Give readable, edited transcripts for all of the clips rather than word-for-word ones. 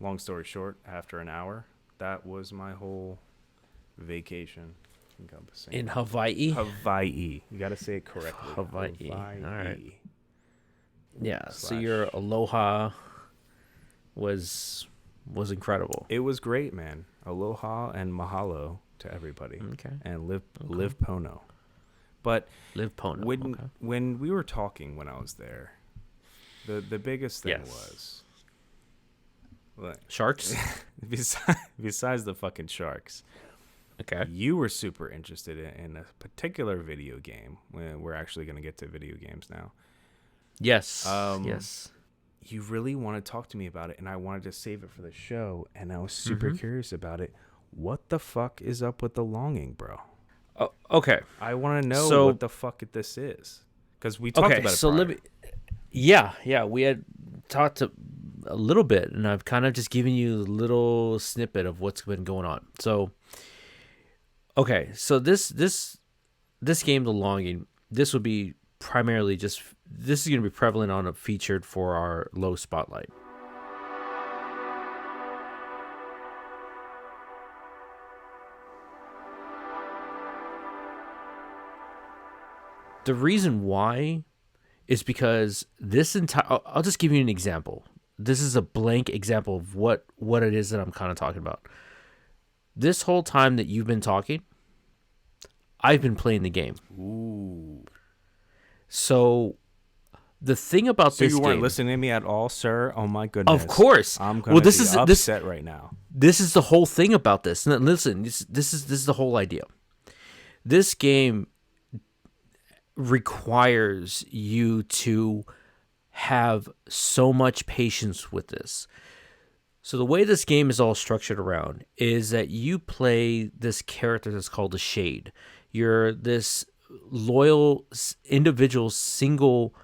long story short, after an hour, that was my whole vacation encompassing. In Hawaii? Hawaii. You got to say it correctly. Hawaii. All right. Yeah, so Slash- your aloha was incredible. It was great, man. Aloha and mahalo to everybody. Okay. And live Pono. But Live Pono. when we were talking when I was there, the biggest thing was sharks? besides the fucking sharks. Okay. You were super interested in a particular video game. We're actually going to get to video games now. Yes. Yes. You really want to talk to me about it, and I wanted to save it for the show, and I was super curious about it. What the fuck is up with the longing, bro? Oh, okay. I want to know what the fuck this is, because we talked about it. So prior. yeah, we had talked a little bit, and I've kind of just given you a little snippet of what's been going on. So, okay, so this game, The Longing, this would be primarily this is going to be prevalent on a featured for our low spotlight. The reason why is because this entire... I'll just give you an example. This is a blank example of what it is that I'm kind of talking about. This whole time that you've been talking, I've been playing the game. Ooh. So the thing about this game... So you weren't listening to me at all, sir? Oh, my goodness. Of course. I'm going to be upset right now. This is the whole thing about this. Listen, this is the whole idea. This game requires you to have so much patience with this. So the way this game is all structured around is that you play this character that's called the Shade. You're this loyal individual, single,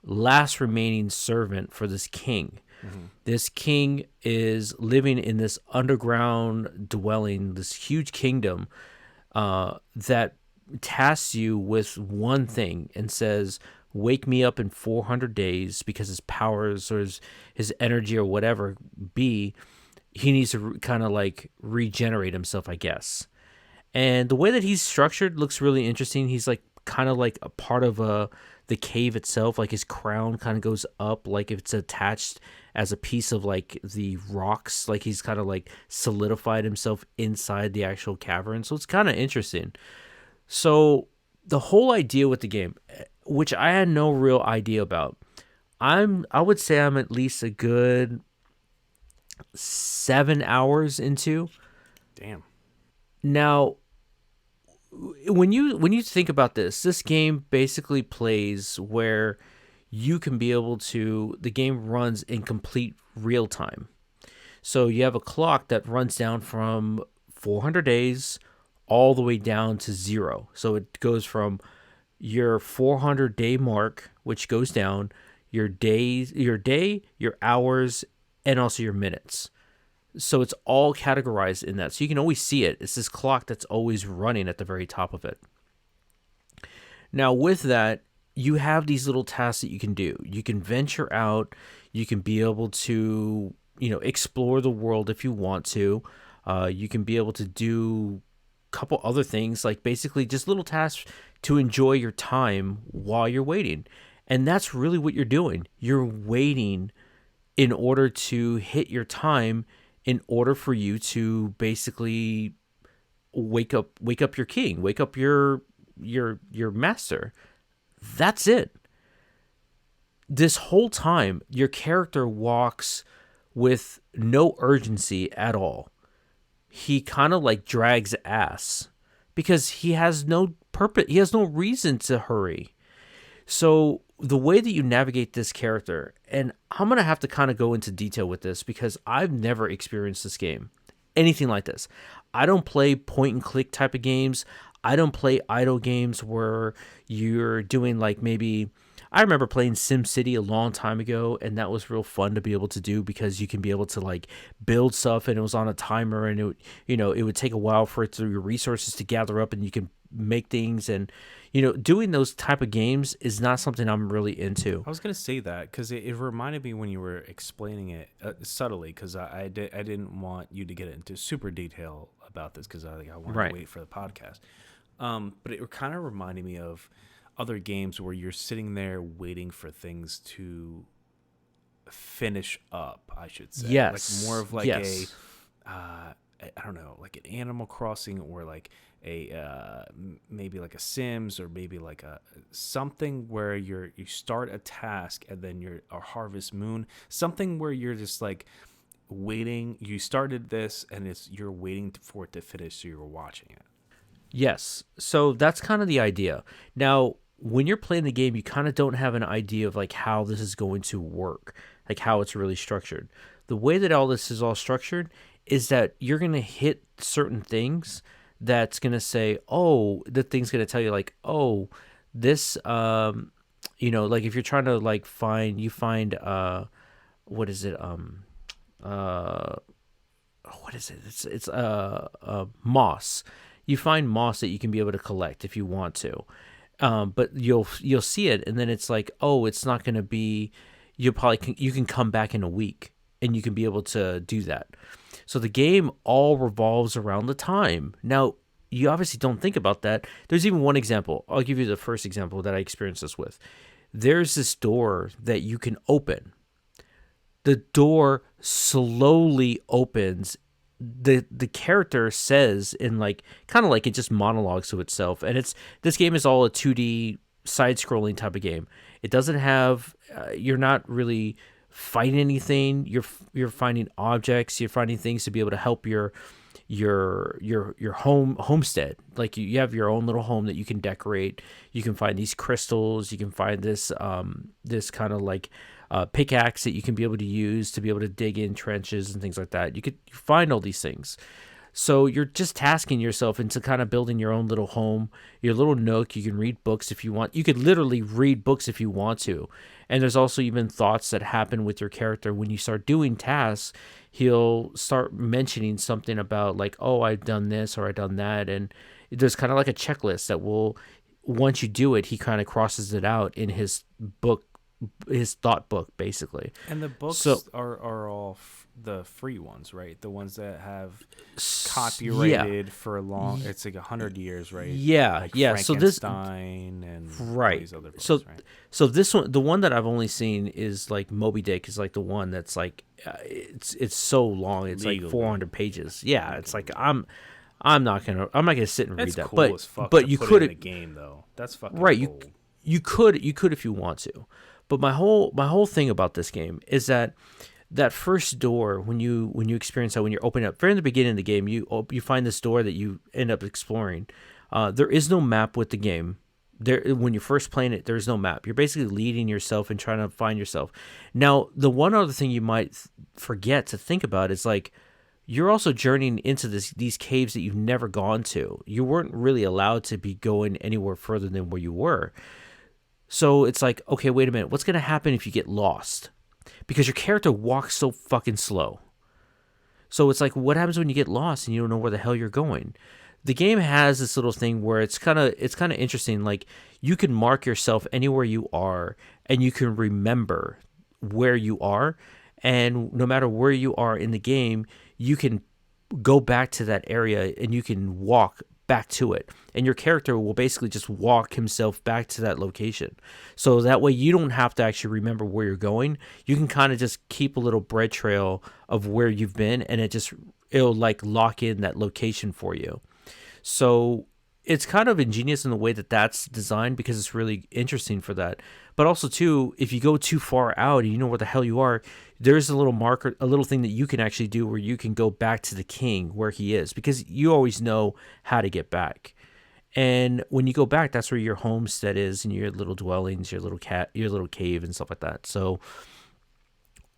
last remaining servant for this king. Mm-hmm. This king is living in this underground dwelling, this huge kingdom that tasks you with one thing and says, wake me up in 400 days, because his powers or his energy or whatever he needs to kind of like regenerate himself, I guess. And the way that he's structured looks really interesting. He's like kind of like a part of the cave itself. Like his crown kind of goes up, like if it's attached as a piece of like the rocks, like he's kind of like solidified himself inside the actual cavern. So it's kind of interesting. So the whole idea with the game, which I had no real idea about, I would say I'm at least a good 7 hours into. Damn. Now, when you think about this game basically plays where you can be able to, the game runs in complete real time. So you have a clock that runs down from 400 days all the way down to 0. So it goes from your 400 day mark, which goes down, your day, your hours, and also your minutes. So it's all categorized in that. So you can always see it. It's this clock that's always running at the very top of it. Now with that, you have these little tasks that you can do. You can venture out. You can be able to, explore the world if you want to. You can be able to do a couple other things, like basically just little tasks to enjoy your time while you're waiting. And that's really what you're doing. You're waiting in order to hit your time, in order for you to basically wake up your king, wake up your master. That's it. This whole time, your character walks with no urgency at all. He kind of like drags ass because he has no purpose. He has no reason to hurry. So the way that you navigate this character, and I'm going to have to kind of go into detail with this because I've never experienced this game, anything like this. I don't play point and click type of games. I don't play idle games where you're doing like maybe, I remember playing SimCity a long time ago, and that was real fun to be able to do because you can be able to like build stuff, and it was on a timer, and it would take a while for your resources to gather up, and you can make things, and doing those type of games is not something I'm really into. I was gonna say that because it reminded me when you were explaining it subtly, because I didn't want you to get into super detail about this because I wanted Right. to wait for the podcast. But it kind of reminded me of other games where you're sitting there waiting for things to finish up, I should say. Yes. Like more of like yes. I don't know, like an Animal Crossing, or like maybe like a Sims, or maybe like a something where you start a task and then you're a Harvest Moon, something where you're just like waiting. You started this and you're waiting for it to finish, so you're watching it. Yes. So that's kind of the idea. Now, when you're playing the game, you kind of don't have an idea of like how this is going to work, like how it's really structured. The way that all this is all structured is that you're going to hit certain things that's going to say, oh, the thing's going to tell you like, oh, this, like if you're trying to like find, what is it? What is it? It's moss. You find moss that you can be able to collect if you want to. But you'll see it, and then it's like, oh, it's not going to be. You can come back in a week, and you can be able to do that. So the game all revolves around the time. Now, you obviously don't think about that. There's even one example. I'll give you the first example that I experienced this with. There's this door that you can open. The door slowly opens. The character says in like kind of like it just monologues to itself, and this game is all a 2D side-scrolling type of game. It doesn't have you're not really fighting anything. You're finding objects. You're finding things to be able to help your homestead. Like you have your own little home that you can decorate. You can find these crystals. You can find this kind of like pickaxe that you can be able to use to be able to dig in trenches and things like that. You find all these things. So you're just tasking yourself into kind of building your own little home, your little nook. You can read books if you want. You could literally read books if you want to. And there's also even thoughts that happen with your character. When you start doing tasks, he'll start mentioning something about like, oh, I've done this or I've done that. And there's kind of like a checklist that will, once you do it, he kind of crosses it out in his book, his thought book, basically. And the books are all the free ones, right? The ones that have copyrighted for a long, it's like 100 years, right? Yeah, like yeah. Frankenstein and all these other books, right? So this one, the one that I've only seen is like Moby Dick is like the one that's like it's so long. It's legally. Like 400 pages. Yeah, it's like I'm not gonna sit and read that. Cool as fuck but you could in a game though. That's fucking right. Cool. You could if you want to. But my whole thing about this game is that first door, when you experience that, when you're opening up, very in the beginning of the game, you find this door that you end up exploring. There is no map with the game. When you're first playing it, there's no map. You're basically leading yourself and trying to find yourself. Now, the one other thing you might forget to think about is like you're also journeying into these caves that you've never gone to. You weren't really allowed to be going anywhere further than where you were. So it's like, okay, wait a minute. What's going to happen if you get lost? Because your character walks so fucking slow. So it's like, what happens when you get lost and you don't know where the hell you're going? The game has this little thing where it's kind of interesting. Like you can mark yourself anywhere you are and you can remember where you are. And no matter where you are in the game, you can go back to that area and you can walk back to it, and your character will basically just walk himself back to that location. So that way you don't have to actually remember where you're going. You can kind of just keep a little bread trail of where you've been, and it'll like lock in that location for you. So it's kind of ingenious in the way that that's designed, because it's really interesting for that. But also too, if you go too far out and you know where the hell you are, there's a little marker, a little thing that you can actually do where you can go back to the king where he is, because you always know how to get back. And when you go back, that's where your homestead is and your little dwellings, your little cave and stuff like that. So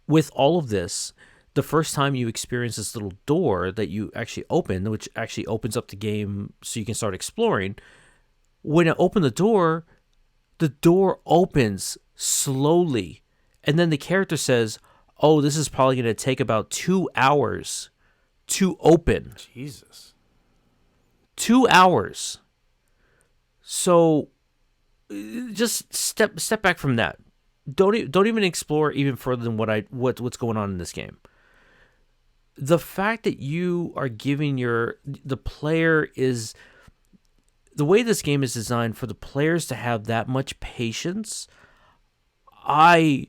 with all of this, the first time you experience this little door that you actually open, which actually opens up the game so you can start exploring, when I open the door opens slowly. And then the character says, oh, this is probably going to take about 2 hours to open. Jesus. 2 hours. So just step back from that. Don't even explore even further than what's going on in this game. The fact that you are giving the player is the way this game is designed for the players to have that much patience. I'm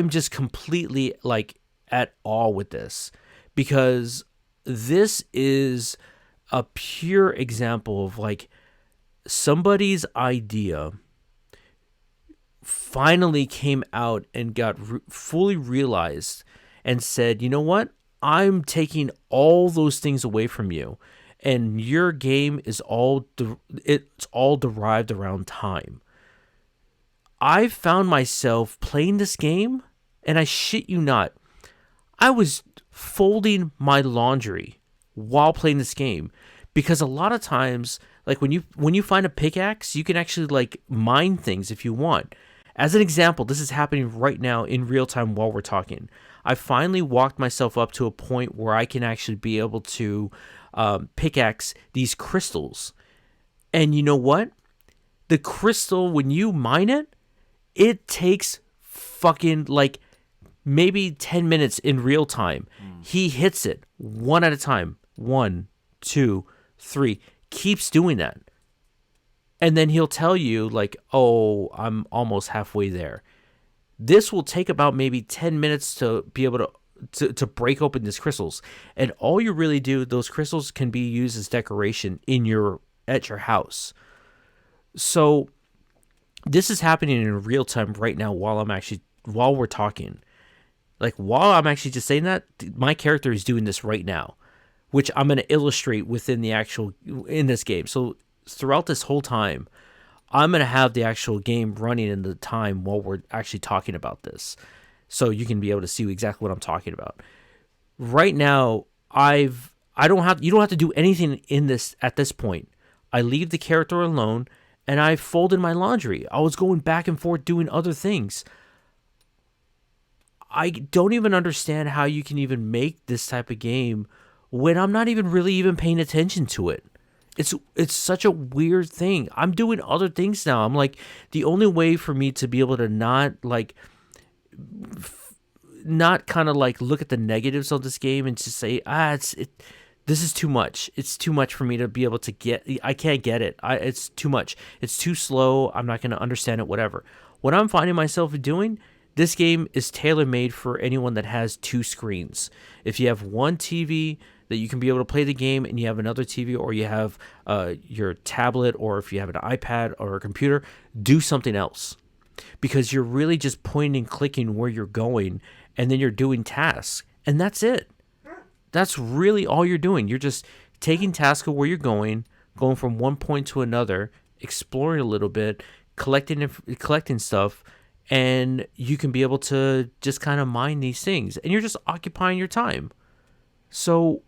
just completely like at awe with this, because this is a pure example of like somebody's idea finally came out and got fully realized and said, you know what? I'm taking all those things away from you, and your game is it's all derived around time. I found myself playing this game, and I shit you not, I was folding my laundry while playing this game, because a lot of times, like when you find a pickaxe, you can actually like mine things if you want. As an example, this is happening right now in real time while we're talking. I finally walked myself up to a point where I can actually be able to pickaxe these crystals. And you know what? The crystal, when you mine it, it takes fucking like maybe 10 minutes in real time. He hits it one at a time. 1, 2, 3. Keeps doing that. And then he'll tell you like, oh, I'm almost halfway there. This will take about maybe 10 minutes to be able to break open these crystals. And all you really do, those crystals can be used as decoration at your house. So this is happening in real time right now while we're talking. Like while I'm actually just saying that, my character is doing this right now, which I'm going to illustrate in this game. So throughout this whole time, I'm going to have the actual game running in the time while we're actually talking about this. So you can be able to see exactly what I'm talking about. Right now, you don't have to do anything in this at this point. I leave the character alone and I folded my laundry. I was going back and forth doing other things. I don't even understand how you can even make this type of game when I'm not even really even paying attention to it. It's such a weird thing. I'm doing other things now. I'm like, the only way for me to be able to not kind of like look at the negatives of this game and just say, this is too much. It's too much for me to be able to get. I can't get it. It's too much. It's too slow. I'm not going to understand it, whatever. What I'm finding myself doing, this game is tailor-made for anyone that has 2 screens. If you have one TV that you can be able to play the game, and you have another TV, or you have your tablet, or if you have an iPad or a computer, do something else. Because you're really just pointing and clicking where you're going, and then you're doing tasks. And that's it. That's really all you're doing. You're just taking tasks of where you're going from one point to another, exploring a little bit, collecting stuff, and you can be able to just kind of mine these things. And you're just occupying your time. So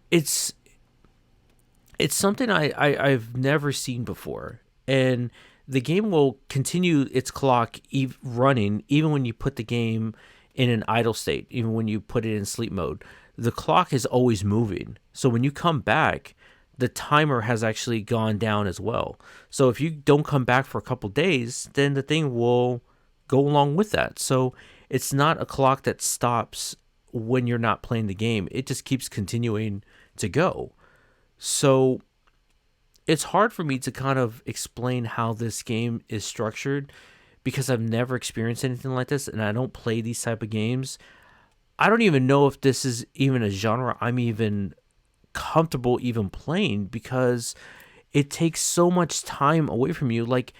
it's something I've never seen before, and the game will continue its clock running even when you put the game in an idle state, even when you put it in sleep mode. The clock is always moving, so when you come back, the timer has actually gone down as well. So if you don't come back for a couple days, then the thing will go along with that. So it's not a clock that stops when you're not playing the game. It just keeps continuing to go. So it's hard for me to kind of explain how this game is structured, because I've never experienced anything like this, and I don't play these type of games. I don't even know if this is even a genre I'm even comfortable even playing, because it takes so much time away from you. Like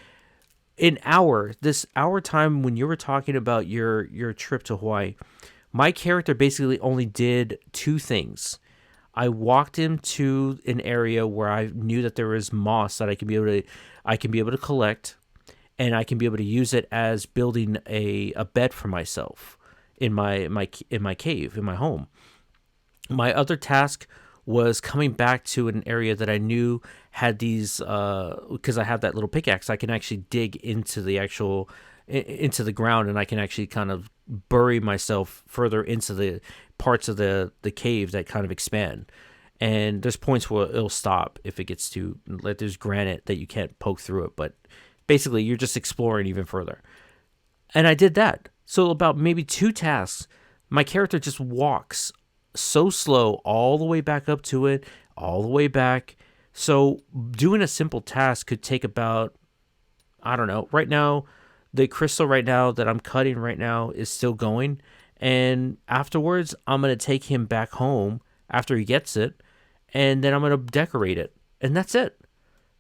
this hour time when you were talking about your trip to Hawaii, my character basically only did 2 things. I walked him to an area where I knew that there was moss that I can be able to collect, and I can be able to use it as building a bed for myself in my cave, in my home. My other task was coming back to an area that I knew had these, because I have that little pickaxe, I can actually dig into the ground, and I can actually kind of bury myself further into the parts of the cave that kind of expand. and there's points where it'll stop if it gets to, like, there's granite that you can't poke through it, but basically you're just exploring even further. And I did that. So about maybe 2 tasks, my character just walks so slow all the way back up to it, all the way back. So doing a simple task could take about, I don't know, right now, the crystal right now that I'm cutting right now is still going. And afterwards, I'm going to take him back home after he gets it, and then I'm going to decorate it. And that's it.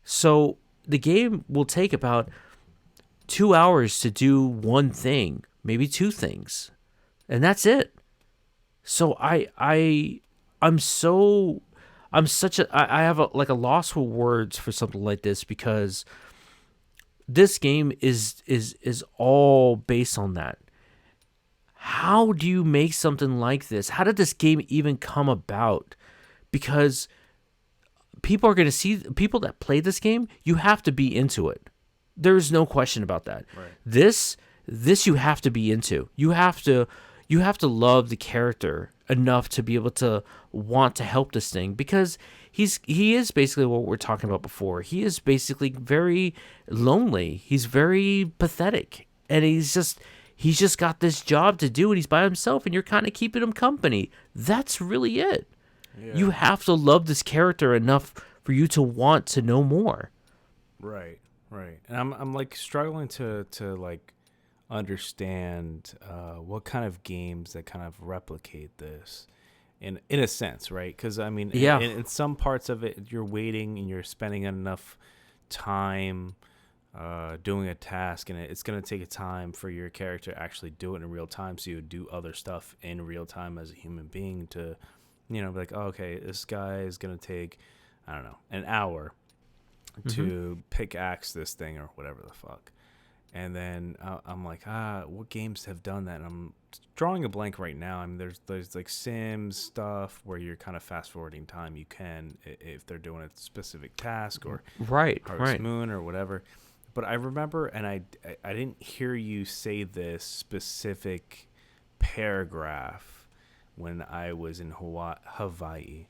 So the game will take about 2 hours to do one thing, maybe 2 things. And that's it. So I have a loss for words for something like this, because this game is all based on that. How do you make something like this? How did this game even come about? Because people are going to see, people that play this game, you have to be into it. There's no question about that. Right. This you have to be into. You have to love the character enough to be able to want to help this thing, because he is basically what we're talking about before. He is basically very lonely. He's very pathetic, and he's just got this job to do, and he's by himself, and you're kind of keeping him company. That's really it. Yeah. You have to love this character enough for you to want to know more. Right. And I'm like struggling to like understand what kind of games that kind of replicate this in a sense, right? Because I mean, yeah, in some parts of it, you're waiting and you're spending enough time doing a task, and it's going to take a time for your character to actually do it in real time, so you would do other stuff in real time as a human being to, be like, oh, okay, this guy is going to take, I don't know, an hour to pickaxe this thing or whatever the fuck. And then I'm like, what games have done that? And I'm drawing a blank right now. I mean, there's like Sims stuff where you're kind of fast forwarding time. You can, if they're doing a specific task, or Harvest Moon or whatever. But I remember, and I didn't hear you say this specific paragraph when I was in Hawaii.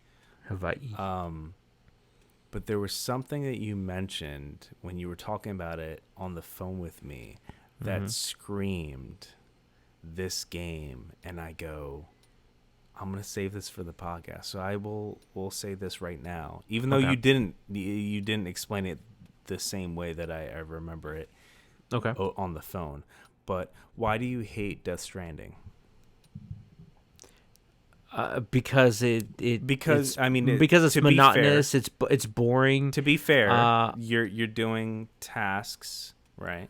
But there was something that you mentioned when you were talking about it on the phone with me that screamed this game, and I go, I'm gonna save this for the podcast. So I will say this right now, even though you didn't explain it the same way that I remember it. On the phone. But why do you hate Death Stranding? Because it's monotonous. Fair, it's boring. To be fair, you're doing tasks, right?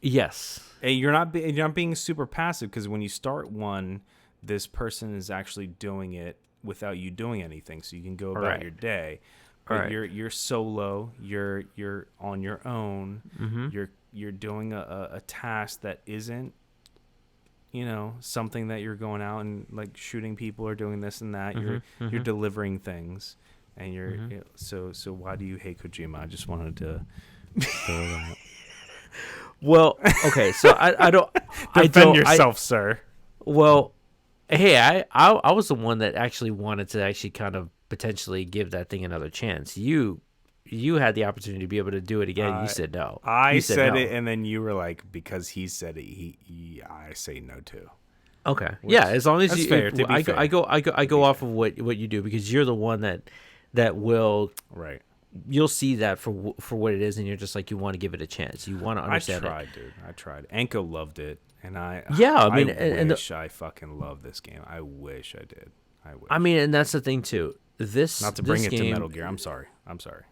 Yes. And you're not being super passive, because when you start one, this person is actually doing it without you doing anything, so you can go about your day. But you're solo. You're on your own. You're doing a task that isn't, something that you're going out and like shooting people or doing this and that. You're delivering things, and you're so why do you hate Kojima? I just wanted to throw that. Well, okay, so I don't defend yourself, sir. Well, hey, I was the one that actually wanted to actually kind of potentially give that thing another chance. You had the opportunity to be able to do it again. You said no. I said it, and then you were like, because he said it, I say no too. Okay. Yeah, as long as you. Fair, I go off of what you do, because you're the one that will. Right. You'll see that for what it is, and you're just like, you want to give it a chance. You want to understand. I tried. Anko loved it, and I wish I fucking loved this game. I wish I did. I mean, and that's the thing too. Not to bring it to Metal Gear. I'm sorry.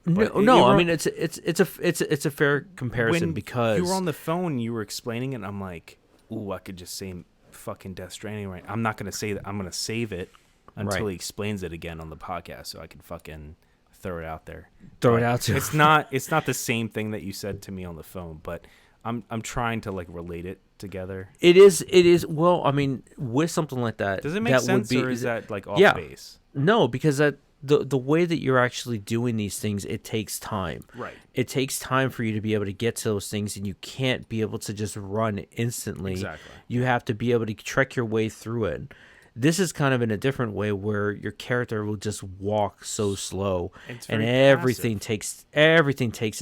No. I mean, it's a fair comparison, because you were on the phone, you were explaining it, and I'm like, ooh, I could just say fucking Death Stranding right. I'm not gonna say that. I'm gonna save it until he explains it again on the podcast, so I can fucking throw it out there. It's not the same thing that you said to me on the phone, but I'm trying to like relate it together. It is. Well, I mean, with something like that, does it make sense, or is that like off base? No, because the way that you're actually doing these things, it takes time. Right. It takes time for you to be able to get to those things, and you can't be able to just run instantly. Exactly. You have to be able to trek your way through it. This is kind of in a different way where your character will just walk so slow, It's and very everything takes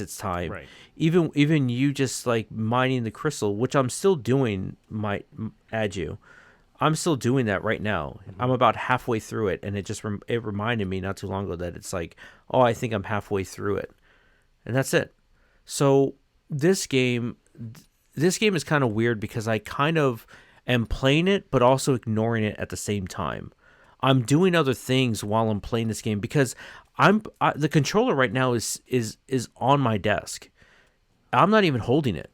its time. Right. Even you just like mining the crystal, which I'm still doing, might add you. I'm still doing that right now. I'm about halfway through it, and it reminded me not too long ago that it's like, oh, I think I'm halfway through it, and that's it. So this game, this game is kind of weird because I kind of am playing it, but also ignoring it at the same time. I'm doing other things while I'm playing this game because the controller right now is on my desk. I'm not even holding it.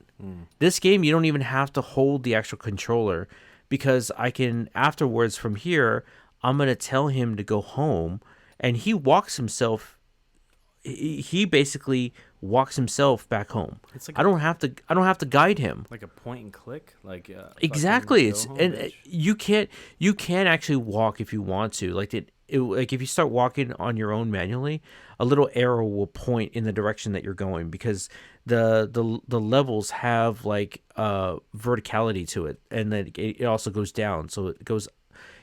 This game, you don't even have to hold the actual controller because I can, afterwards from here, I'm going to tell him to go home, and he walks himself. He basically walks himself back home. It's like I don't have to guide him. like a point and click, like Exactly. fucking go home, And bitch. you can't actually walk if you want to. Like if you start walking on your own manually, a little arrow will point in the direction that you're going because the levels have like verticality to it, and then it also goes down. So it goes.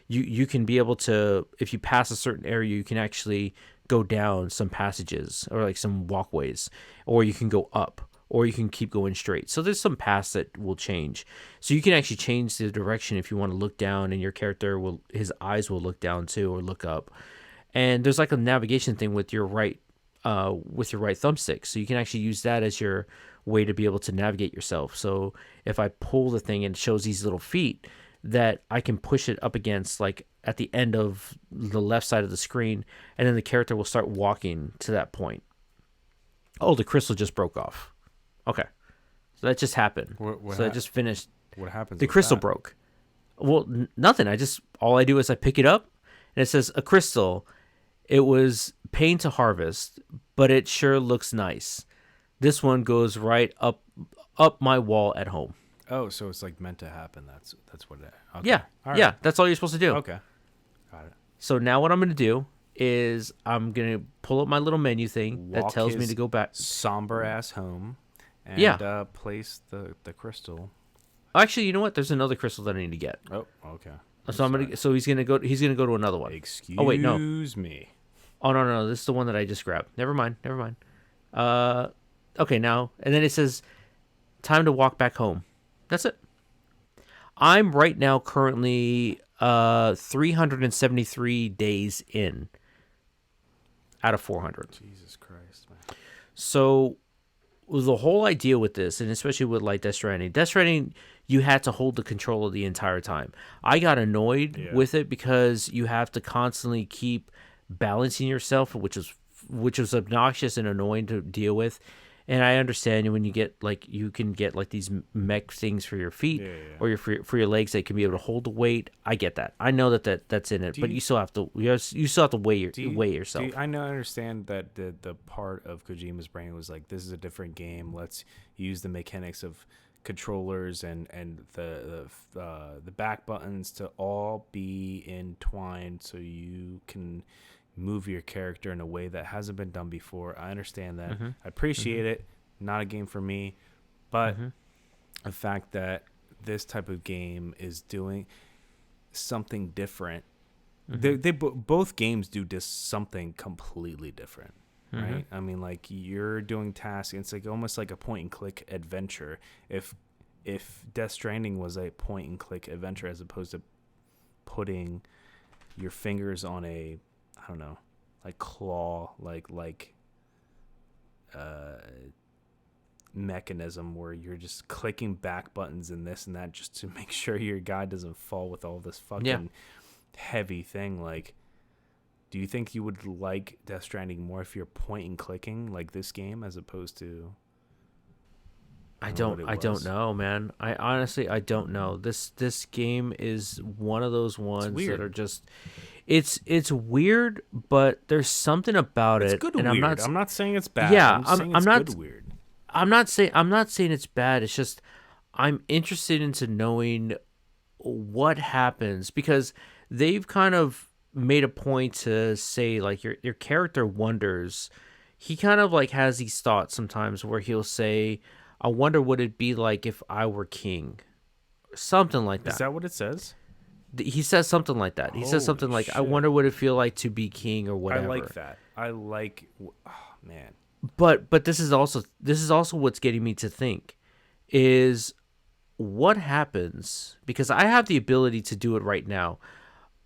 You can be able to, if you pass a certain area, you can actually go down some passages or like some walkways, or you can go up, or you can keep going straight. So there's some paths that will change. So you can actually change the direction if you want to look down, and your character his eyes will look down too, or look up. And there's like a navigation thing with your right thumbstick, so you can actually use that as your way to be able to navigate yourself. So if I pull the thing and it shows these little feet, that I can push it up against, like at the end of the left side of the screen, and then the character will start walking to that point. Oh, the crystal just broke off. Okay, so that just happened. That just finished. What happens? The with crystal that? broke. Well, nothing. All I do is I pick it up, and it says a crystal. It was pain to harvest, but it sure looks nice. This one goes right up my wall at home. Oh, so it's like meant to happen. That's what it. Okay. Yeah, All right. yeah. That's all you're supposed to do. Okay. Got it. So now what I'm going to do is I'm going to pull up my little menu thing that Walk tells me his to go back. Somber ass home. And, Yeah. place the crystal. Actually, you know what? There's another crystal that I need to get. Oh, okay. So he's going to go to another one. Excuse Oh, wait, no. me. Oh, no. This is the one that I just grabbed. Never mind. Okay, now. And then it says time to walk back home. That's it. I'm right now currently 373 days in out of 400. Jesus Christ, man. So the whole idea with this, and especially with like Death Stranding, you had to hold the controller the entire time. I got annoyed with it because you have to constantly keep balancing yourself, which was obnoxious and annoying to deal with. And I understand when you can get like these mech things for your feet or for your legs that can be able to hold the weight. I get that. I know that's in it, but you still have to weigh yourself. I understand that the part of Kojima's brain was like, this is a different game. Let's use the mechanics of controllers and the back buttons to all be entwined so you can move your character in a way that hasn't been done before. I understand that. I appreciate it. Not a game for me, but the fact that this type of game is doing something different. Both games do just something completely different, right? I mean, like, you're doing tasks. It's like almost like a point and click adventure. If Death Stranding was a point and click adventure as opposed to putting your fingers on a, I don't know, like claw, like mechanism where you're just clicking back buttons and this and that just to make sure your guy doesn't fall with all this fucking heavy thing. Like, do you think you would like Death Stranding more if you're point and clicking like this game as opposed to? I don't know, man. I honestly don't know. This game is one of those ones that are just it's weird, but there's something about it. It's good and weird. I'm not saying it's bad. Yeah, I'm saying it's not good weird. I'm not saying it's bad. It's just I'm interested into knowing what happens because they've kind of made a point to say like your character wonders. He kind of like has these thoughts sometimes where he'll say, I wonder what it'd be like if I were king. Something like that. Is that what it says? He says something like that. He says something Holy like, "I shit. wonder what it feel like to be king or I like whatever." that. I like. Oh, man. But this is also what's getting me to think is what happens, because I have the ability to do it right now.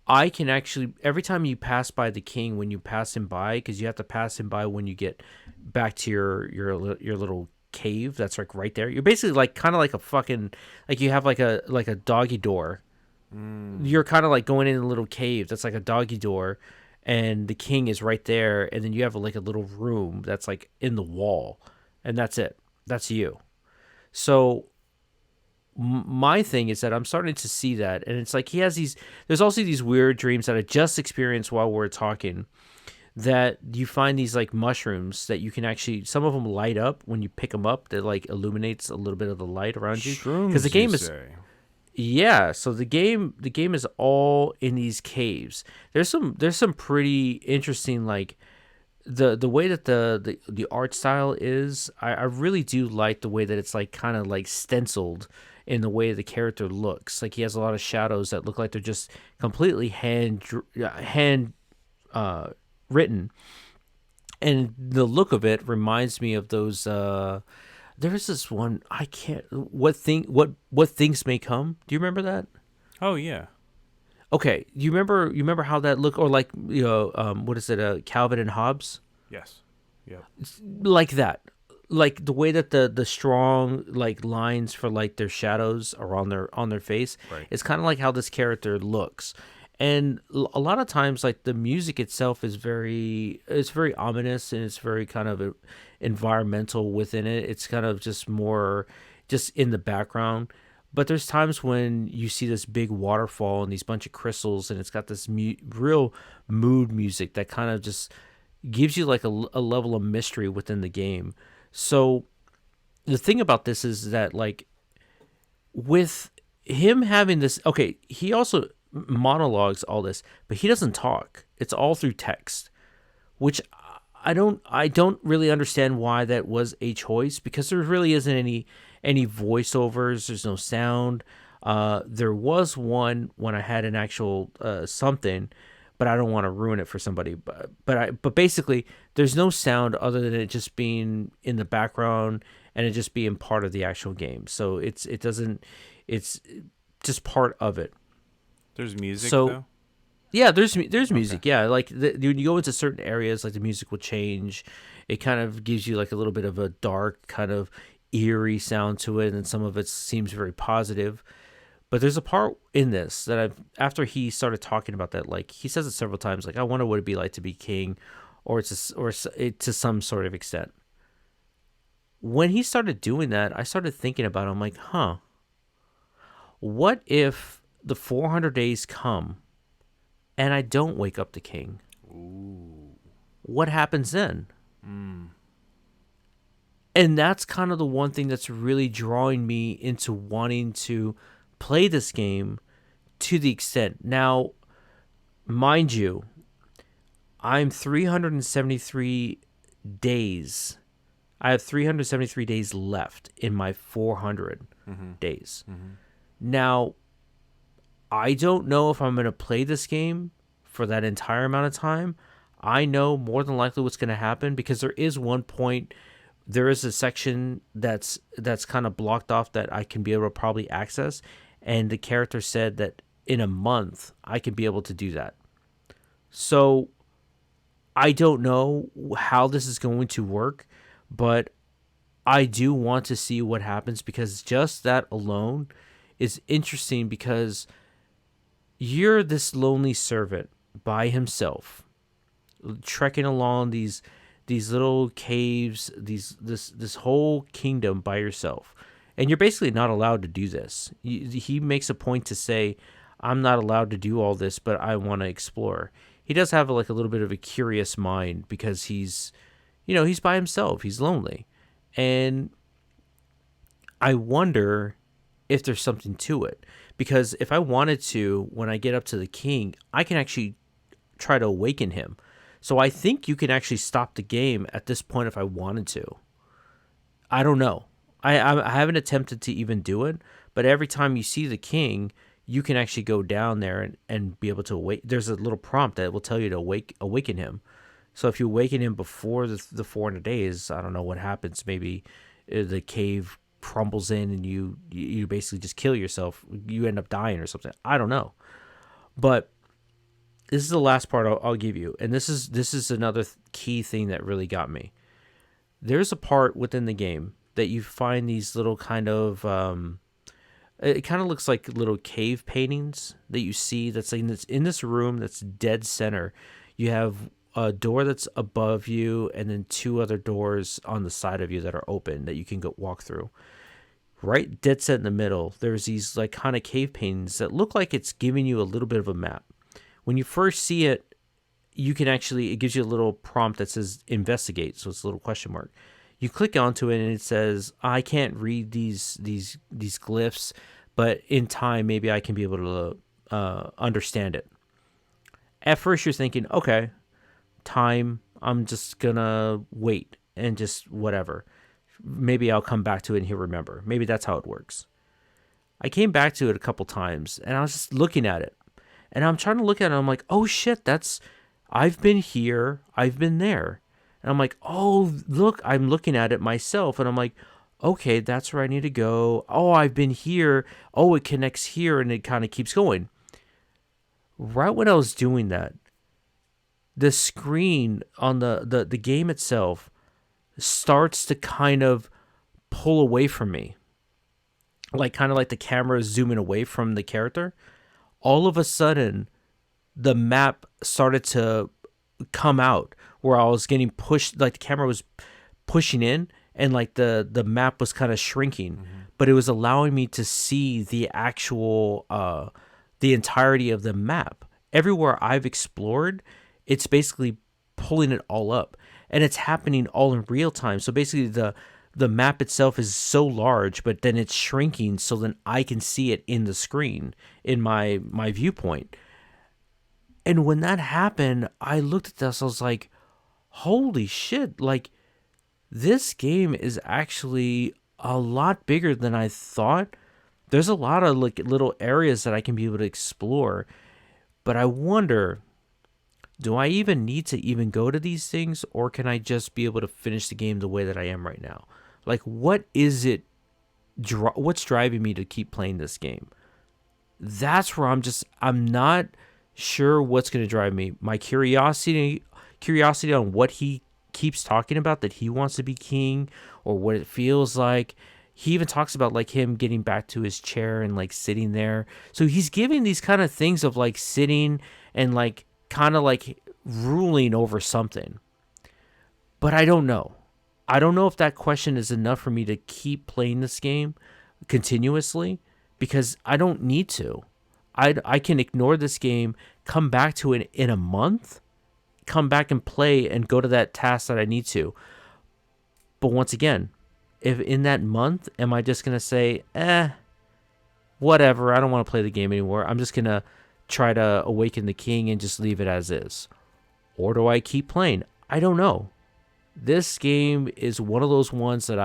I can actually, every time you pass by the king, when you pass him by, because you have to pass him by when you get back to your little cave that's like right there. You're basically like kind of like a fucking, like you have like a doggy door. You're kind of like going in a little cave that's like a doggy door, and the king is right there, and then you have like a little room that's like in the wall, and that's it. That's you. So my thing is that I'm starting to see that, and it's like he has these. There's also these weird dreams that I just experienced while we're talking. That you find these like mushrooms that you can actually. Some of them light up when you pick them up. That like illuminates a little bit of the light around you, because the Shrooms, you game is. say? Yeah, so the game is all in these caves. There's some pretty interesting, like the way that the art style is. I really do like the way that it's like kind of like stenciled in the way the character looks. Like he has a lot of shadows that look like they're just completely hand written, and the look of it reminds me of those. There's this one I can't. What things may come? Do you remember that? Oh yeah. Okay, you remember how that looked, or like what is it? Calvin and Hobbes, Yes. Yep. like that, like the way that the strong like lines for like their shadows are on their face. Right. It's kind of like how this character looks, and a lot of times like the music itself is very ominous, and it's very kind of environmental within it. It's kind of just more just in the background. But there's times when you see this big waterfall and these bunch of crystals, and it's got this real mood music that kind of just gives you like a level of mystery within the game. So the thing about this is that like with him having this, okay, he also monologues all this, but he doesn't talk. It's all through text, which I don't really understand why that was a choice, because there really isn't any voiceovers. There's no sound. There was one when I had an actual something, but I don't want to ruin it for somebody. But basically, there's no sound other than it just being in the background and it just being part of the actual game. So it's just part of it. There's music So though. yeah, there's music. Yeah, like when you go into certain areas, like the music will change. It kind of gives you like a little bit of a dark, kind of eerie sound to it, and some of it seems very positive. But there's a part in this that after he started talking about that, like he says it several times, like I wonder what it'd be like to be king, or to some sort of extent. When he started doing that, I started thinking about it. I'm like, huh, what if the 400 days come and I don't wake up the king? Ooh. What happens then? And that's kind of the one thing that's really drawing me into wanting to play this game to the extent. Now, mind you, I'm 373 days. I have 373 days left in my 400 days. Now, I don't know if I'm going to play this game for that entire amount of time. I know more than likely what's going to happen, because there is one point, there is a section that's kind of blocked off that I can be able to probably access, and the character said that in a month I can be able to do that. So I don't know how this is going to work, but I do want to see what happens, because just that alone is interesting, because you're this lonely servant by himself, trekking along these little caves, this whole kingdom by yourself, and you're basically not allowed to do this. He makes a point to say, "I'm not allowed to do all this, but I want to explore." He does have like a little bit of a curious mind, because he's by himself, he's lonely, and I wonder if there's something to it. Because if I wanted to, when I get up to the king, I can actually try to awaken him. So I think you can actually stop the game at this point if I wanted to. I don't know. I haven't attempted to even do it, but every time you see the king, you can actually go down there and be able to awake. There's a little prompt that will tell you to awaken him. So if you awaken him before the 400 days, I don't know what happens. Maybe the cave crumbles in and you basically just kill yourself. You end up dying or something. I don't know. But this is the last part I'll give you, and this is another key thing that really got me. There's a part within the game that you find these little kind of it kind of looks like little cave paintings that you see that's in this room that's dead center. You have a door that's above you, and then two other doors on the side of you that are open that you can go walk through. Right dead set in the middle, there's these like kind of cave paintings that look like it's giving you a little bit of a map. When you first see it, you can actually, it gives you a little prompt that says investigate, so it's a little question mark. You click onto it and it says, I can't read these glyphs, but in time maybe I can be able to understand it. At first you're thinking, okay, time, I'm just gonna wait and just whatever. Maybe I'll come back to it and he'll remember. Maybe that's how it works. I came back to it a couple times and I was just looking at it. And I'm trying to look at it and I'm like, oh shit, I've been here, I've been there. And I'm like, oh, look, I'm looking at it myself. And I'm like, okay, that's where I need to go. Oh, I've been here. Oh, it connects here. And it kind of keeps going. Right when I was doing that, the screen on the game itself starts to kind of pull away from me. Like kind of like the camera is zooming away from the character. All of a sudden, the map started to come out where I was getting pushed, like the camera was pushing in and like the map was kind of shrinking, but it was allowing me to see the actual, the entirety of the map. Everywhere I've explored, it's basically pulling it all up and it's happening all in real time. So basically the map itself is so large, but then it's shrinking so then I can see it in the screen in my viewpoint. And when that happened, I looked at this, I was like, holy shit, like this game is actually a lot bigger than I thought. There's a lot of like little areas that I can be able to explore, but I wonder, do I even need to even go to these things, or can I just be able to finish the game the way that I am right now? Like, what is it? What's driving me to keep playing this game? That's where I'm not sure what's going to drive me. My curiosity on what he keeps talking about, that he wants to be king, or what it feels like. He even talks about like him getting back to his chair and like sitting there. So he's giving these kind of things of like sitting and like kind of like ruling over something. But I don't know. I don't know if that question is enough for me to keep playing this game continuously, because I don't need to. I can ignore this game, come back to it in a month, come back and play and go to that task that I need to. But once again, if in that month, am I just going to say, whatever, I don't want to play the game anymore. I'm just going to try to awaken the king and just leave it as is. Or do I keep playing? I don't know. This game is one of those ones that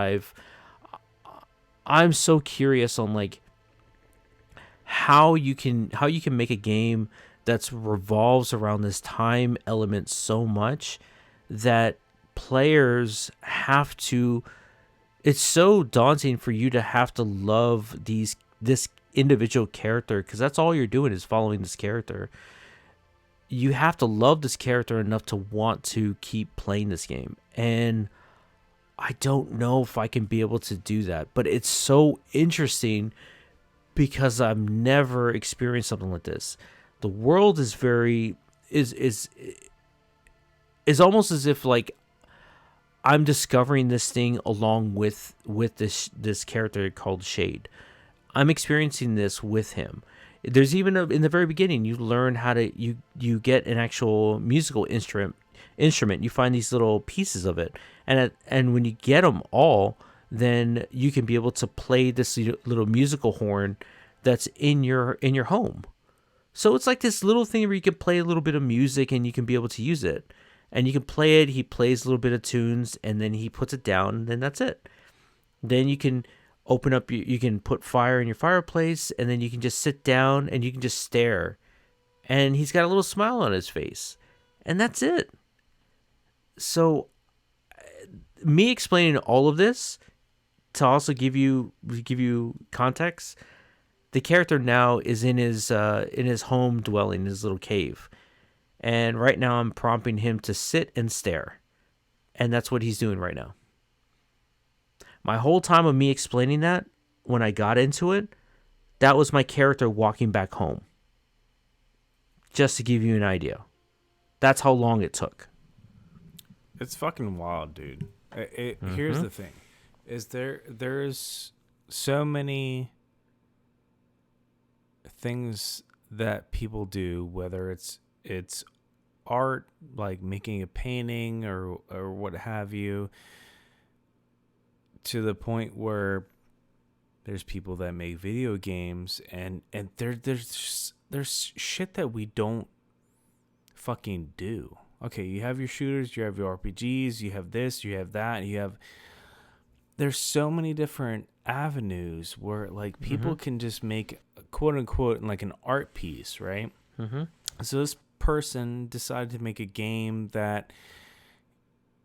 I'm so curious on, like, how you can make a game that revolves around this time element so much that players have to. It's so daunting for you to have to love this individual character, because that's all you're doing is following this character. You have to love this character enough to want to keep playing this game. And I don't know if I can be able to do that, but it's so interesting because I've never experienced something like this. The world is is almost as if like I'm discovering this thing along with this character called Shade. I'm experiencing this with him. There's even in the very beginning, you learn how to you get an actual musical instrument. You find these little pieces of it, and when you get them all, then you can be able to play this little musical horn that's in your home. So it's like this little thing where you can play a little bit of music and you can be able to use it. And you can play it, he plays a little bit of tunes, and then he puts it down, and then that's it. Then you can open up, you can put fire in your fireplace, and then you can just sit down and you can just stare. And he's got a little smile on his face. And that's it. So me explaining all of this to also give you context, the character now is in his home dwelling, his little cave. And right now I'm prompting him to sit and stare. And that's what he's doing right now. My whole time of me explaining that, when I got into it, that was my character walking back home. Just to give you an idea. That's how long it took. It's fucking wild, dude. Here's the thing. There's so many things that people do, whether it's art, like making a painting or what have you, to the point where there's people that make video games and there's shit that we don't fucking do. Okay, you have your shooters, you have your RPGs, you have this, you have that, there's so many different avenues where like people can just make quote unquote like an art piece, right? So this person decided to make a game that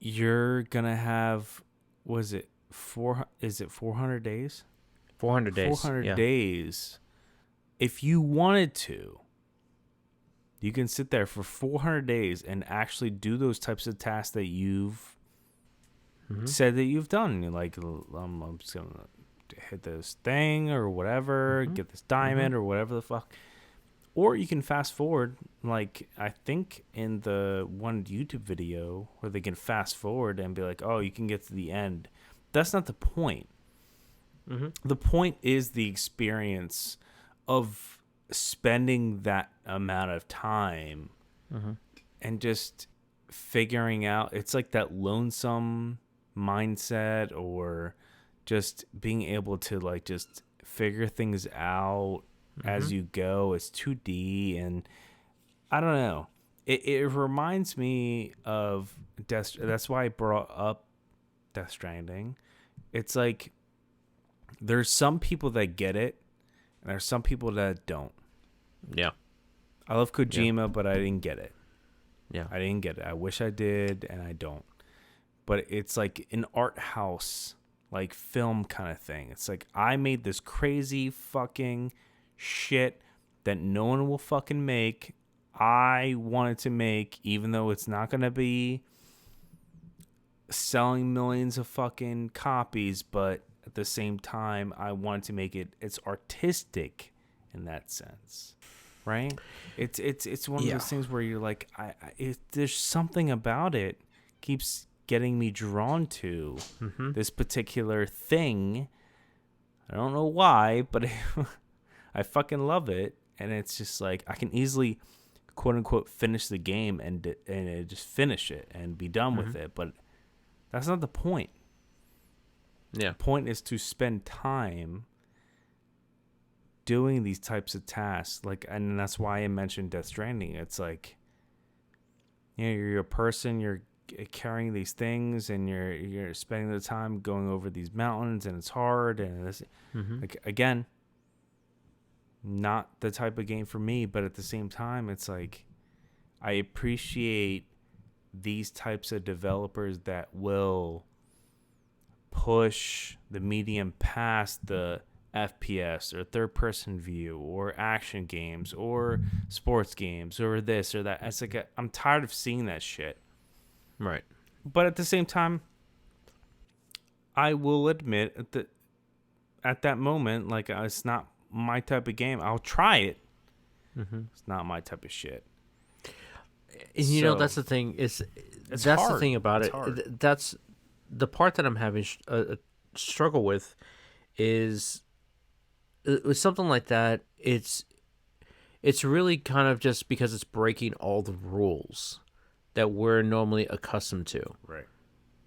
you're gonna have, was it 400 days? 400 days. 400 days. If you wanted to, you can sit there for 400 days and actually do those types of tasks that you've said that you've done. You're like, I'm just going to hit this thing or whatever, get this diamond or whatever the fuck. Or you can fast forward, like I think in the one YouTube video where they can fast forward and be like, oh, you can get to the end. That's not the point. The point is the experience of spending that amount of time and just figuring out. It's like that lonesome mindset, or just being able to like just figure things out as you go. It's 2D, and I don't know. It reminds me of Death. That's why I brought up Death Stranding. It's like there's some people that get it, and there's some people that don't. Yeah. I love Kojima, but I didn't get it. Yeah. I didn't get it. I wish I did, and I don't. But it's like an art house, like film kind of thing. It's like I made this crazy fucking shit that no one will fucking make. I wanted to make, even though it's not going to be selling millions of fucking copies, but at the same time, I wanted to make it's artistic in that sense, right? It's one of those things where you're like, there's something about it keeps getting me drawn to this particular thing. I don't know why, but I fucking love it, and it's just like I can easily, quote unquote, finish the game and just finish it and be done with it, but that's not the point. Yeah. The point is to spend time doing these types of tasks, and that's why I mentioned Death Stranding. It's like, you're a person, you're carrying these things, and you're spending the time going over these mountains, and it's hard, and this, like, again, not the type of game for me, but at the same time, it's like I appreciate these types of developers that will push the medium past the FPS or third-person view or action games or sports games or this or that. It's like I'm tired of seeing that shit. Right. But at the same time, I will admit that at that moment, like, it's not my type of game. I'll try it. It's not my type of shit. And you know, that's the thing. That's hard. The thing about it. That's the part that I'm having a struggle with is with something like that. It's really kind of just because it's breaking all the rules that we're normally accustomed to. Right.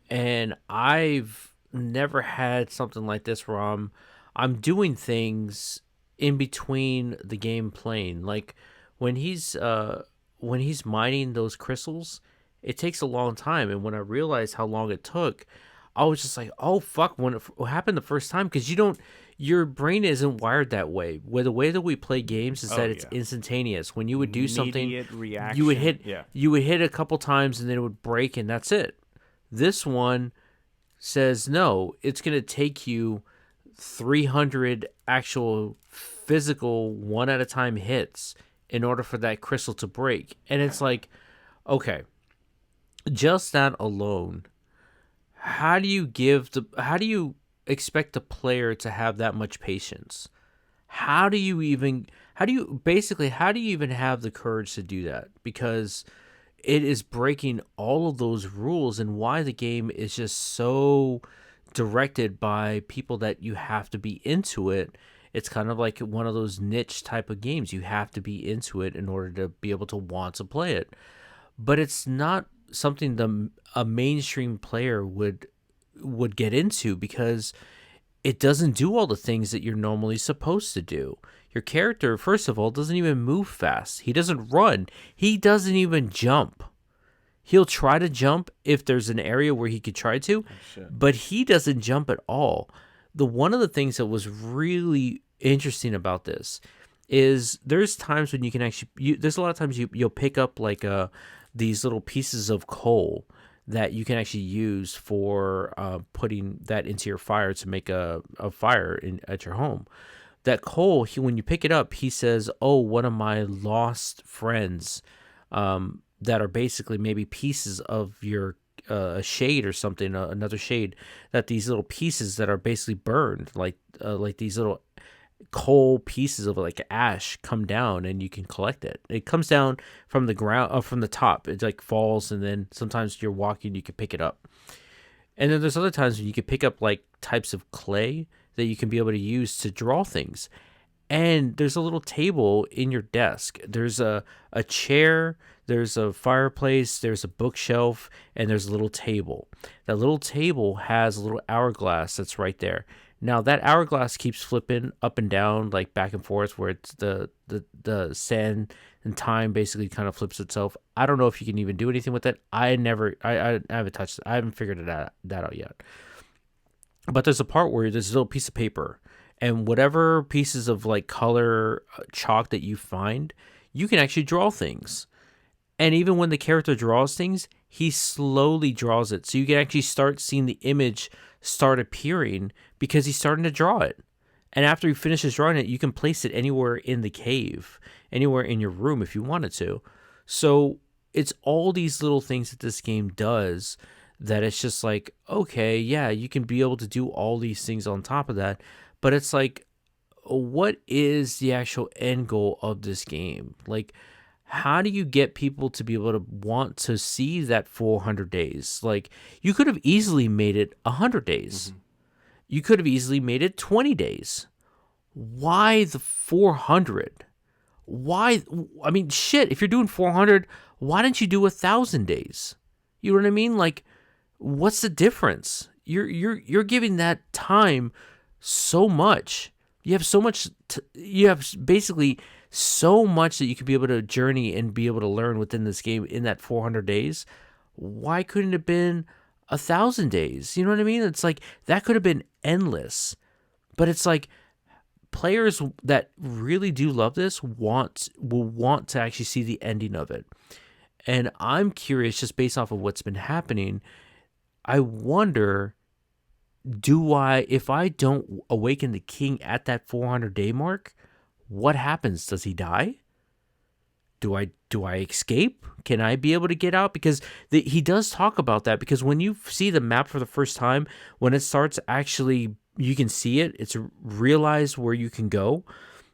And I've never had something like this where I'm doing things in between the game playing. Like when he's mining those crystals, it takes a long time. And when I realized how long it took, I was just like, oh fuck, when it happened the first time, because your brain isn't wired that way. Where the way that we play games is that it's instantaneous. When you would do something, Immediate reaction. you would hit a couple times and then it would break and that's it. This one says no, it's gonna take you 300 actual physical one at a time hits in order for that crystal to break. And it's like, okay, just that alone, how do you expect the player to have that much patience? How do you even have the courage to do that? Because it is breaking all of those rules, and why the game is just so directed by people that you have to be into it. It's kind of like one of those niche type of games. You have to be into it in order to be able to want to play it. But it's not something a mainstream player would get into, because it doesn't do all the things that you're normally supposed to do. Your character, first of all, doesn't even move fast. He doesn't run. He doesn't even jump. He'll try to jump if there's an area where he could try to, but he doesn't jump at all. One of the things that was really interesting about this is there's times when you can actually, there's a lot of times you'll pick up like these little pieces of coal that you can actually use for putting that into your fire to make a fire at your home. That coal, when you pick it up, he says, oh, one of my lost friends that are basically maybe pieces of your shade or something, another shade, that these little pieces that are basically burned, like these little coal pieces of like ash come down, and you can collect it. It comes down from the ground, from the top. It like falls, and then sometimes you're walking, you can pick it up. And then there's other times when you can pick up like types of clay that you can be able to use to draw things. And there's a little table in your desk. There's a chair, there's a fireplace, there's a bookshelf, and there's a little table. That little table has a little hourglass that's right there. Now that hourglass keeps flipping up and down, like back and forth, where it's the sand and time basically kind of flips itself. I don't know if you can even do anything with it. I haven't touched it. I haven't figured that out yet. But there's a part where there's a little piece of paper, and whatever pieces of like color chalk that you find, you can actually draw things. And even when the character draws things, he slowly draws it. So you can actually start seeing the image start appearing because he's starting to draw it. And after he finishes drawing it, you can place it anywhere in the cave, anywhere in your room if you wanted to. So it's all these little things that this game does that it's just like, okay, yeah, you can be able to do all these things on top of that. But it's like, what is the actual end goal of this game? Like, how do you get people to be able to want to see that 400 days? Like, you could have easily made it 100 days. Mm-hmm. You could have easily made it 20 days. Why the 400? Why? I mean, shit, if you're doing 400, why didn't you do 1,000 days? You know what I mean? Like, what's the difference? You're giving that time so much. You have so much. You have basically so much that you could be able to journey and be able to learn within this game in that 400 days. Why couldn't it have been 1,000 days? You know what I mean? It's like that could have been endless. But it's like players that really do love this will want to actually see the ending of it. And I'm curious, just based off of what's been happening, I wonder, if I don't awaken the king at that 400 day mark, what happens? Does he die? Do I escape? Can I be able to get out? Because he does talk about that, because when you see the map for the first time, when it starts actually, you can see it, it's realized where you can go.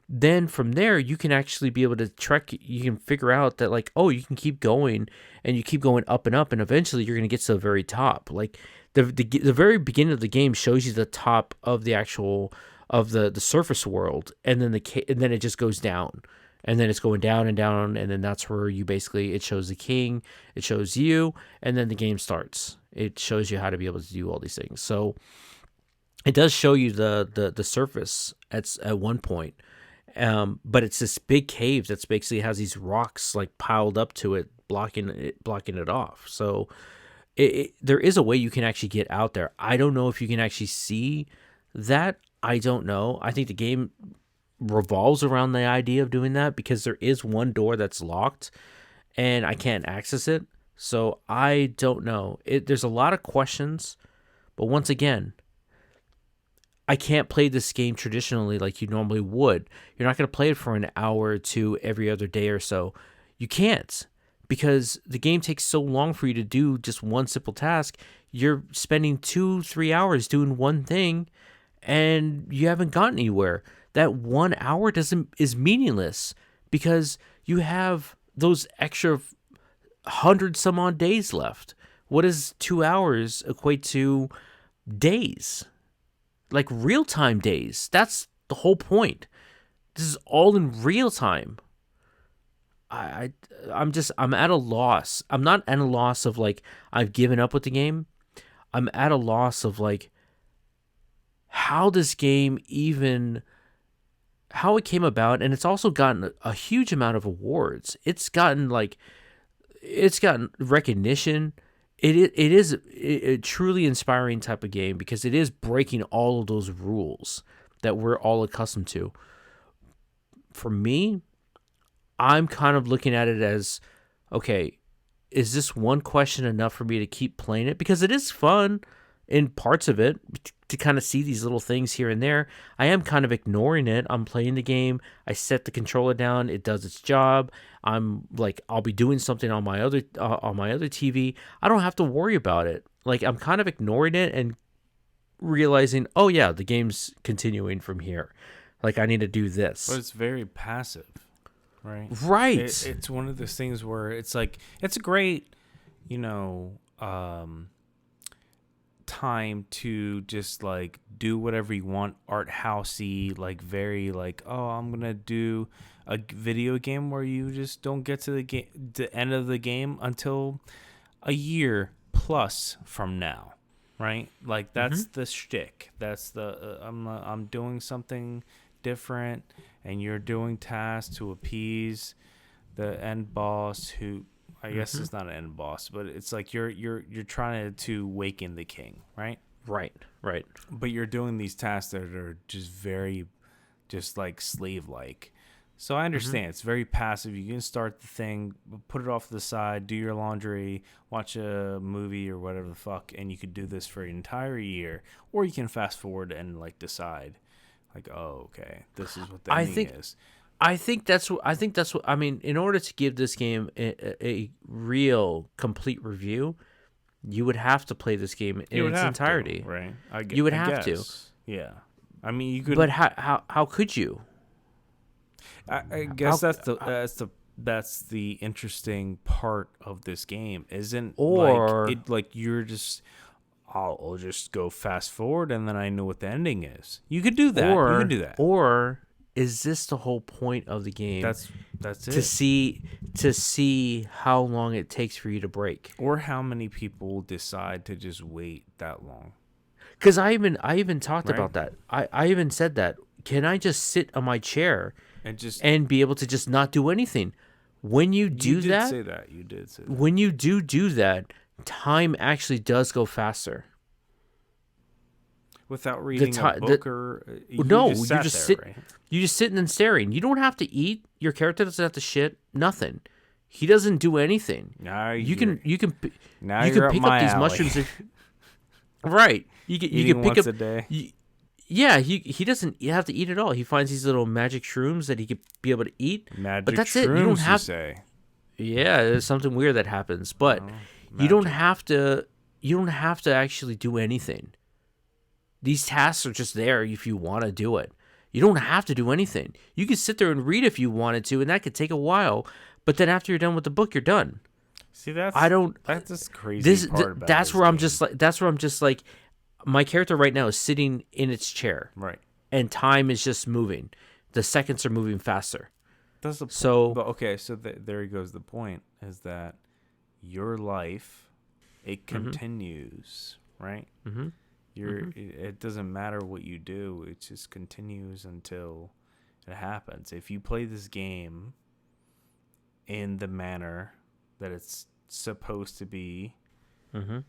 Then from there, you can actually be able to trek. You can figure out that, like, oh, you can keep going, and you keep going up and up, and eventually you're going to get to the very top. Like the very beginning of the game shows you the top of the actual of the surface world, and then then it just goes down, and then it's going down and down, and then that's where you basically, it shows the king, it shows you, and then the game starts. It shows you how to be able to do all these things. So it does show you the surface at one point. But it's this big cave that's basically has these rocks like piled up to it, blocking it off. So there is a way you can actually get out there. I don't know if you can actually see that. I don't know. I think the game revolves around the idea of doing that because there is one door that's locked and I can't access it. So I don't know. There's a lot of questions, but once again, I can't play this game traditionally like you normally would. You're not going to play it for an hour or two every other day or so. You can't because the game takes so long for you to do just one simple task. You're spending 2-3 hours doing one thing and you haven't gotten anywhere. That 1 hour is meaningless because you have those extra 100 some odd days left. What does 2 hours equate to days? Like real-time days. That's the whole point. This is all in real time. I'm at a loss. I'm not at a loss of like I've given up with the game. I'm at a loss of like how this game even how it came about, and it's also gotten a huge amount of awards. It's gotten recognition. It is a truly inspiring type of game because it is breaking all of those rules that we're all accustomed to. For me, I'm kind of looking at it as, okay, is this one question enough for me to keep playing it? Because it is fun in parts of it to kind of see these little things here and there. I am kind of ignoring it. I'm playing the game. I set the controller down. It does its job. I'm like, I'll be doing something on my other TV. I don't have to worry about it. Like, I'm kind of ignoring it and realizing, oh yeah, the game's continuing from here. Like, I need to do this. But it's very passive, right? Right. It's one of those things where it's like, it's a great, time to just like do whatever you want, art housey, like very like, oh, I'm gonna do a video game where you just don't get to the end of the game until a year plus from now, right? Like that's the shtick. That's the I'm doing something different, and you're doing tasks to appease the end boss who. I guess it's not an end boss, but it's like you're trying to awaken the king, right? Right. But you're doing these tasks that are just very, just like slave-like. So I understand it's very passive. You can start the thing, put it off to the side, do your laundry, watch a movie or whatever the fuck, and you could do this for an entire year, or you can fast forward and like decide, like, oh, okay, this is what the ending is. I think that's what I mean. In order to give this game a real complete review, you would have to play this game in its entirety, right? You would have to. Yeah, I mean, you could. But how could you? I guess that's the interesting part of this game, isn't like you're just. I'll just go fast forward and then I know what the ending is. You could do that. You could do that. Or is this the whole point of the game? That's it. To see how long it takes for you to break, or how many people decide to just wait that long. Because I even talked about that. I even said that. Can I just sit on my chair and be able to just not do anything? When you do that, you did say that. When you do that, time actually does go faster. Without reading a book you just sit. Right? You just sitting and staring. You don't have to eat. Your character doesn't have to shit. Nothing. He doesn't do anything. You can pick up these mushrooms. Right. You can pick up a day. He doesn't have to eat at all. He finds these little magic shrooms that he could be able to eat. But that's it. You don't have to say. Yeah, there's something weird that happens, but you don't have to. You don't have to actually do anything. These tasks are just there if you want to do it. You don't have to do anything. You can sit there and read if you wanted to, and that could take a while. But then after you're done with the book, you're done. See, that's this crazy part about that's where I'm just like my character right now is sitting in its chair. Right. And time is just moving. The seconds are moving faster. That's the point. So there goes the point, is that your life, it continues, right? Mm-hmm. It doesn't matter what you do. It just continues until it happens. If you play this game in the manner that it's supposed to be, Mm-hmm.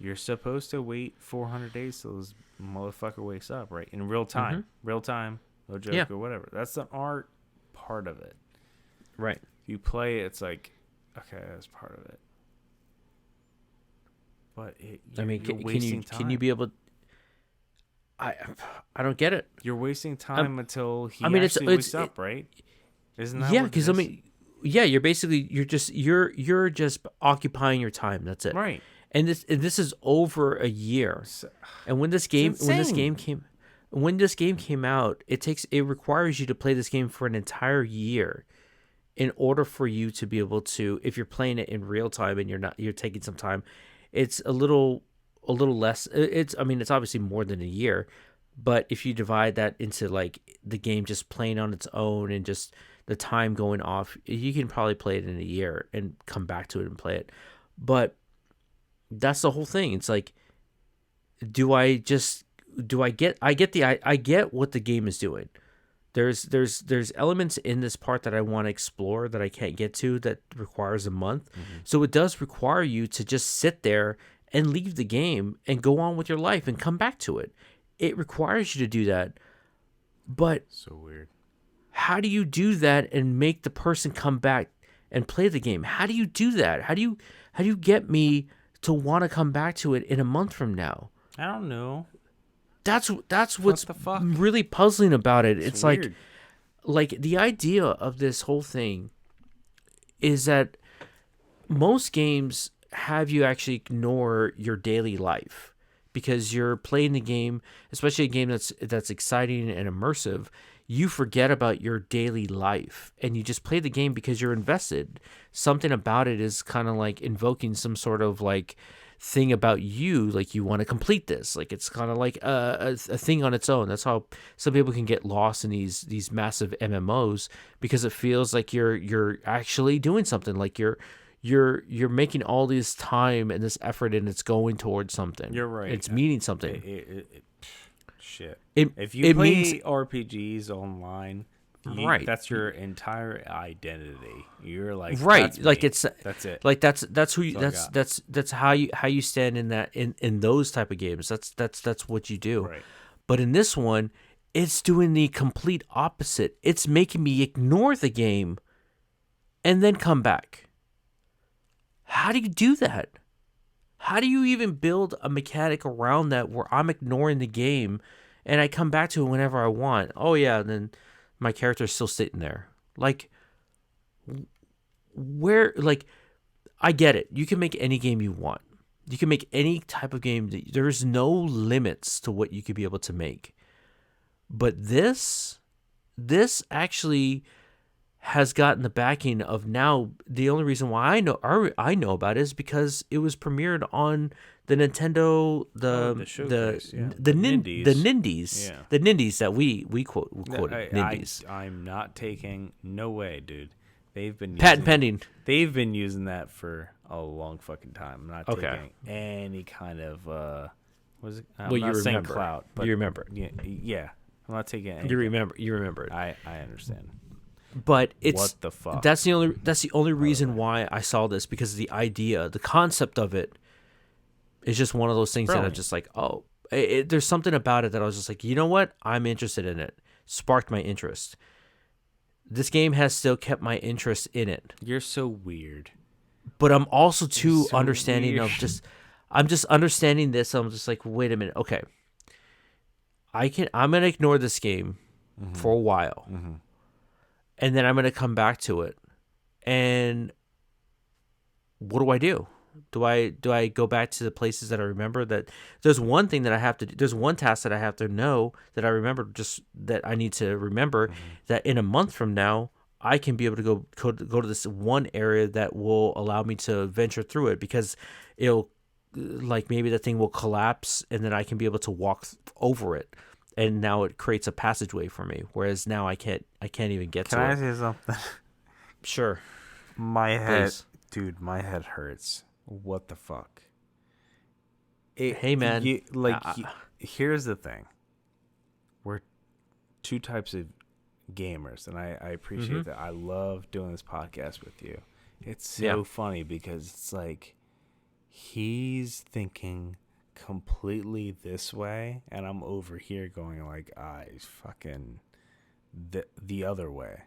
You're supposed to wait 400 days till this motherfucker wakes up, right? In real time. Mm-hmm. Real time, no joke Yeah. or whatever. That's the art part of it. Right. If you play, it's like, okay, that's part of it. But I mean, you're wasting time. Can you be able? I don't get it. You're wasting time until he it's wakes up, right? Isn't that yeah, what it because is? yeah, you're basically you're just occupying your time. That's it. Right. And this is over a year. And when this game came out, it requires you to play this game for an entire year in order for you to be able to, if you're playing it in real time and you're taking some time, it's a little less. It's obviously more than a year, but if you divide that into like the game just playing on its own and just the time going off, you can probably play it in a year and come back to it and play it. But that's the whole thing. It's like, I get what the game is doing. There's elements in this part that I want to explore that I can't get to that requires a month. Mm-hmm. So it does require you to just sit there and leave the game and go on with your life and come back to it. It requires you to do that. But so weird. How do you do that and make the person come back and play the game? How do you do that? How do you get me to want to come back to it in a month from now? I don't know. That's what's really puzzling about it. It's weird. like the idea of this whole thing is that most games have you actually ignore your daily life because you're playing the game, especially a game that's exciting and immersive. You forget about your daily life and you just play the game because you're invested. Something about it is kind of like invoking some sort of like thing about you, like you want to complete this. Like it's kind of like a thing on its own. That's how some people can get lost in these massive MMOs because it feels like you're actually doing something. Like you're making all this time and this effort and it's going towards something. You're right. It's meaning something. Shit. If you play RPGs online, right, that's your entire identity. You're like, right, like that's it. Like that's who you, that's how you stand in that in those type of games. That's what you do. Right. But in this one, it's doing the complete opposite. It's making me ignore the game and then come back. How do you do that? How do you even build a mechanic around that where I'm ignoring the game and I come back to it whenever I want? Oh, yeah, and then my character's still sitting there. Like, I get it. You can make any game you want. You can make any type of game. There's no limits to what you could be able to make. But this actually has gotten the backing of now. The only reason why I know about it is because it was premiered on the Nintendo the Nindies that we quoted Nindies. I'm not taking no way, dude. They've been patent pending. They've been using that for a long fucking time. I'm not taking any kind of was it? I'm not saying clout, but you remember. Yeah. I'm not taking anything. You remember it. I understand. But it's what the fuck. That's the only reason why I saw this, because the idea, the concept of it is just one of those things that I'm just like, oh, there's something about it that I was just like, you know what? I'm interested in it. Sparked my interest. This game has still kept my interest in it. You're so weird. But I'm also too understanding weird. I'm just understanding this. I'm just like, wait a minute. Okay. I'm going to ignore this game for a while. Mm-hmm. And then I'm going to come back to it. And what do I do? Do I go back to the places that I remember? That there's one thing that I have to do. There's one task that I have to know that I remember, just that I need to remember, that in a month from now, I can be able to go to this one area that will allow me to venture through it, because it'll, like, maybe the thing will collapse and then I can be able to walk over it. And now it creates a passageway for me, whereas now I can't even get to it. Can I say something? Sure. My head hurts. What the fuck? Hey, man. Here's the thing. We're two types of gamers, and I appreciate that. I love doing this podcast with you. It's so funny because it's like he's thinking completely this way, and I'm over here going like, he's fucking the other way.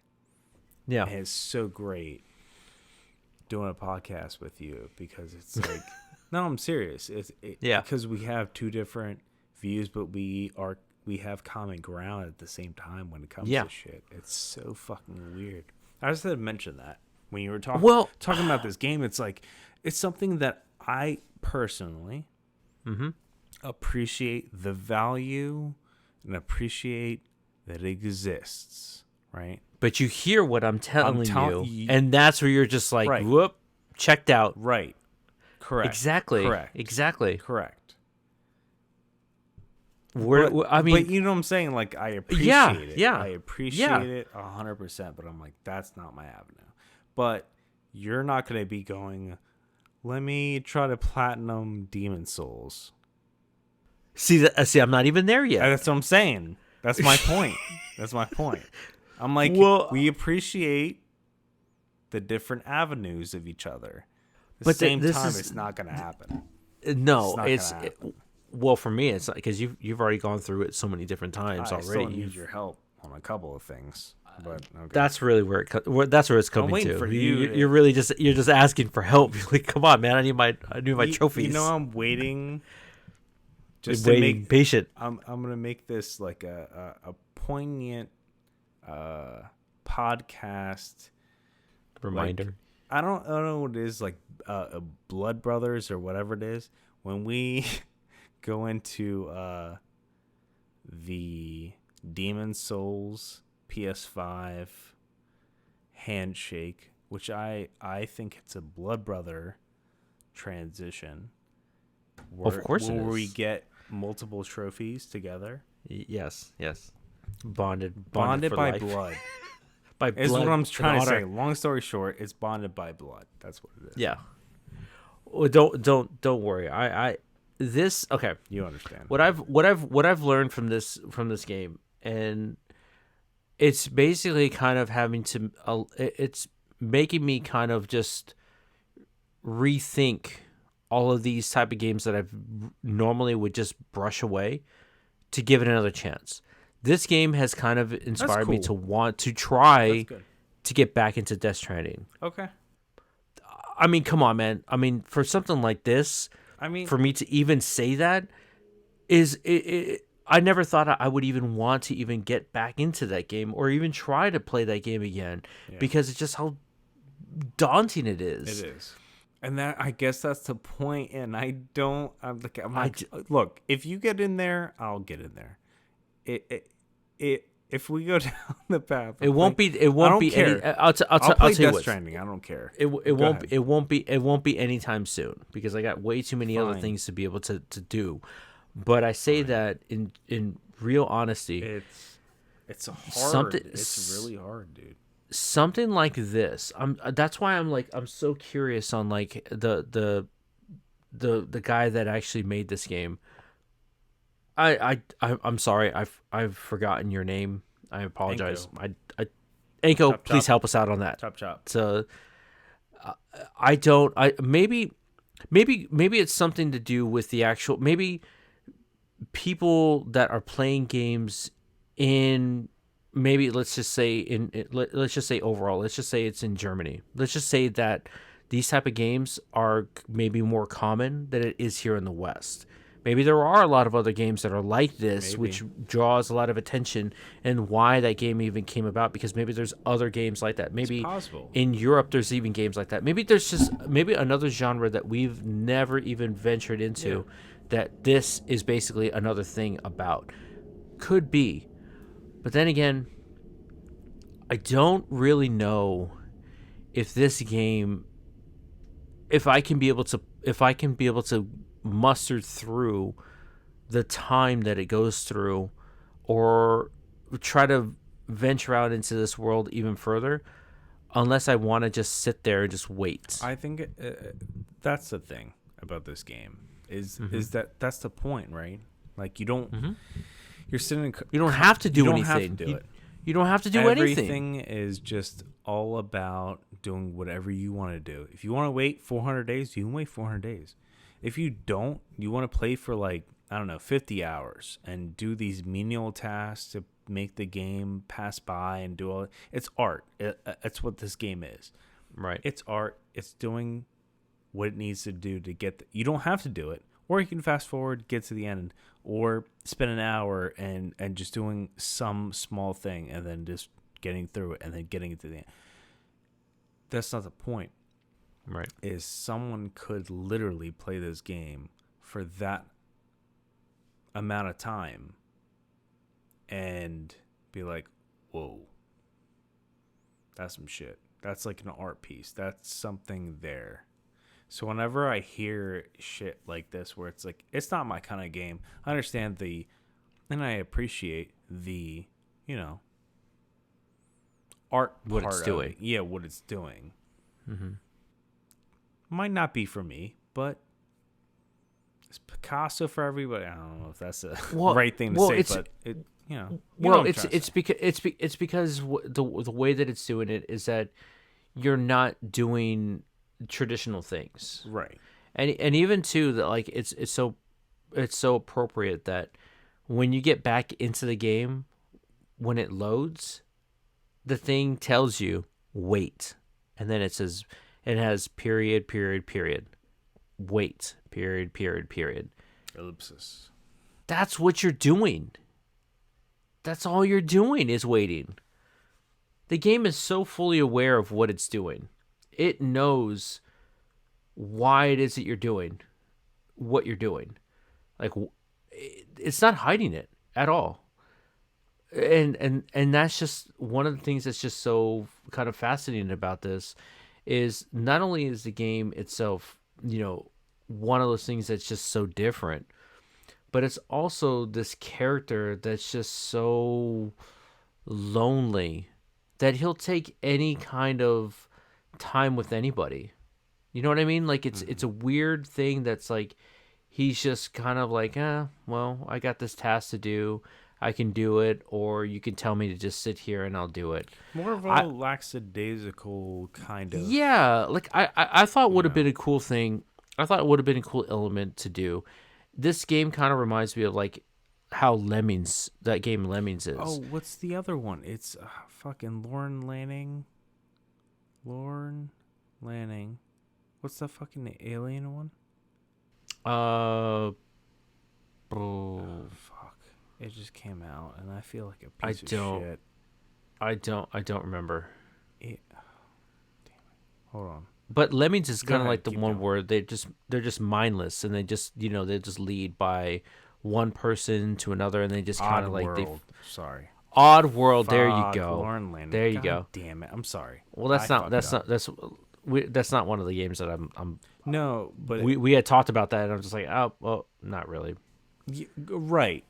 Yeah. And it's so great doing a podcast with you because it's like, no, I'm serious. Yeah. Because we have two different views, but we have common ground at the same time when it comes to shit. It's so fucking weird. I just had to mention that when you were talking about this game. It's like, it's something that I personally appreciate the value and appreciate that it exists, right? But you hear what I'm telling you, and that's where you're just like, whoop, checked out. Right. Correct. Exactly. Correct. Exactly. Correct. But you know what I'm saying? Like, I appreciate it. Yeah. I appreciate it 100%, but I'm like, that's not my avenue. But you're not going to be going, let me try to platinum Demon Souls. See, I'm not even there yet. That's what I'm saying. That's my point. That's my point. I'm like, we appreciate the different avenues of each other. At the same time, it's not going to happen. No, well, for me, it's because you've already gone through it so many different times already. I still need your help on a couple of things, but okay. That's really where it's coming to. For you're really just asking for help. You're like, come on, man, I need my trophies. You know, I'm waiting. Just waiting, patient. I'm gonna make this like a poignant podcast reminder. Like, I don't know what it is, like Blood Brothers or whatever it is. When we go into the Demon Souls PS5 handshake, which I think it's a Blood Brother transition. Of course, where we get multiple trophies together. Yes. Bonded by life. blood. By blood. Is what I'm trying to say. Long story short, it's bonded by blood. That's what it is. Yeah. Well, don't worry. This okay. You understand what I've learned from this game, and it's basically kind of having to. It's making me kind of just rethink all of these type of games that I normally would just brush away to give it another chance. This game has kind of inspired me to want to try to get back into Death Stranding. Okay. I mean, come on, man. I mean, for something like this, for me to even say that I never thought I would even want to even get back into that game or even try to play that game again because it's just how daunting it is. It is. And I guess that's the point. And look, if you get in there, I'll get in there. If we go down the path, it won't be any. I'll play tell you Death Stranding. I don't care. It won't be anytime soon because I got way too many other things to be able to do. But I say that in real honesty, it's hard. It's really hard, dude. Something like this, that's why I'm so curious on like the guy that actually made this game. I'm sorry, I've forgotten your name. I apologize. Anko, please help us out on that. Chop. So maybe it's something to do with the actual people that are playing games in. Maybe let's just say overall, let's just say it's in Germany. Let's just say that these type of games are maybe more common than it is here in the West. Maybe there are a lot of other games that are like this, which draws a lot of attention, and why that game even came about, because maybe there's other games like that. Maybe in Europe there's even games like that. Maybe there's just another genre that we've never even ventured into that this is basically another thing about. Could be. But then again, I don't really know if this game, if I can be able to muster through the time that it goes through, or try to venture out into this world even further, unless I want to just sit there and just wait. I think that's the thing about this game is that's the point, right? Like you don't. You're sitting. You don't have to do anything. Have to do it. You don't have to do anything. Everything is just all about doing whatever you want to do. If you want to wait 400 days, you can wait 400 days. If you don't, you want to play for like, I don't know, 50 hours and do these menial tasks to make the game pass by and do all. It's art. It's what this game is. Right. It's art. It's doing what it needs to do to get. You don't have to do it, or you can fast forward, get to the end, or spend an hour and just doing some small thing and then just getting through it and then getting it to the end. That's not the point. Right. Is someone could literally play this game for that amount of time and be like, whoa, that's some shit. That's like an art piece. That's something there. So whenever I hear shit like this where it's like, it's not my kind of game, I understand and I appreciate the, art What part it's of doing. it. Yeah, what it's doing. Mm-hmm. Might not be for me, but it's Picasso for everybody. I don't know if that's the right thing to say, but it, it's because the way that it's doing it is that you're not doing traditional things, right? And even too that like it's so appropriate that when you get back into the game, when it loads, the thing tells you wait, and then it has period, wait, period. Ellipsis. That's what you're doing. That's all you're doing is waiting. The game is so fully aware of what it's doing. It knows why it is that you're doing what you're doing. Like, it's not hiding it at all. And that's just one of the things that's just so kind of fascinating about this is not only is the game itself, one of those things that's just so different, but it's also this character that's just so lonely that he'll take any kind of time with anybody. You know what I mean? Like it's a weird thing that's like he's just kind of like, well, I got this task to do. I can do it, or you can tell me to just sit here and I'll do it. More of a lackadaisical kind of. Yeah, like I thought would have been a cool thing. I thought it would have been a cool element to do. This game kind of reminds me of like how Lemmings, that game Lemmings is. Oh, what's the other one? It's fucking Lauren Lanning. What's the fucking alien one? Oh, fuck. It just came out and I feel like a piece of shit. I don't remember. Damn it. Hold on. But Lemmings is kind of like the one going. where they're just mindless and they just they just lead by one person to another and they just kind of like Sorry. Odd World. Fuck, there you go. Lauren Lanning. There you go. Damn it. I'm sorry. Well, that's not one of the games that I'm. No, but we had talked about that and I'm just like, oh well, not really. Right.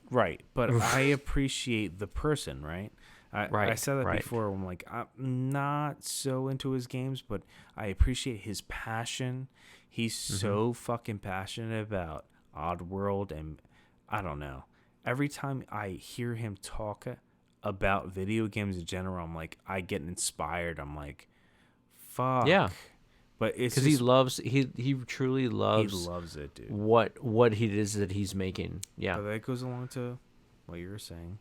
But I appreciate the person, right? I said that before. I'm like, I'm not so into his games, but I appreciate his passion. He's so fucking passionate about Oddworld, and I don't know. Every time I hear him talk about video games in general, I'm like, I get inspired. I'm like, fuck. Yeah. But it's because he truly loves. He loves it, dude. What it is that he's making. Yeah. But that goes along to what you were saying.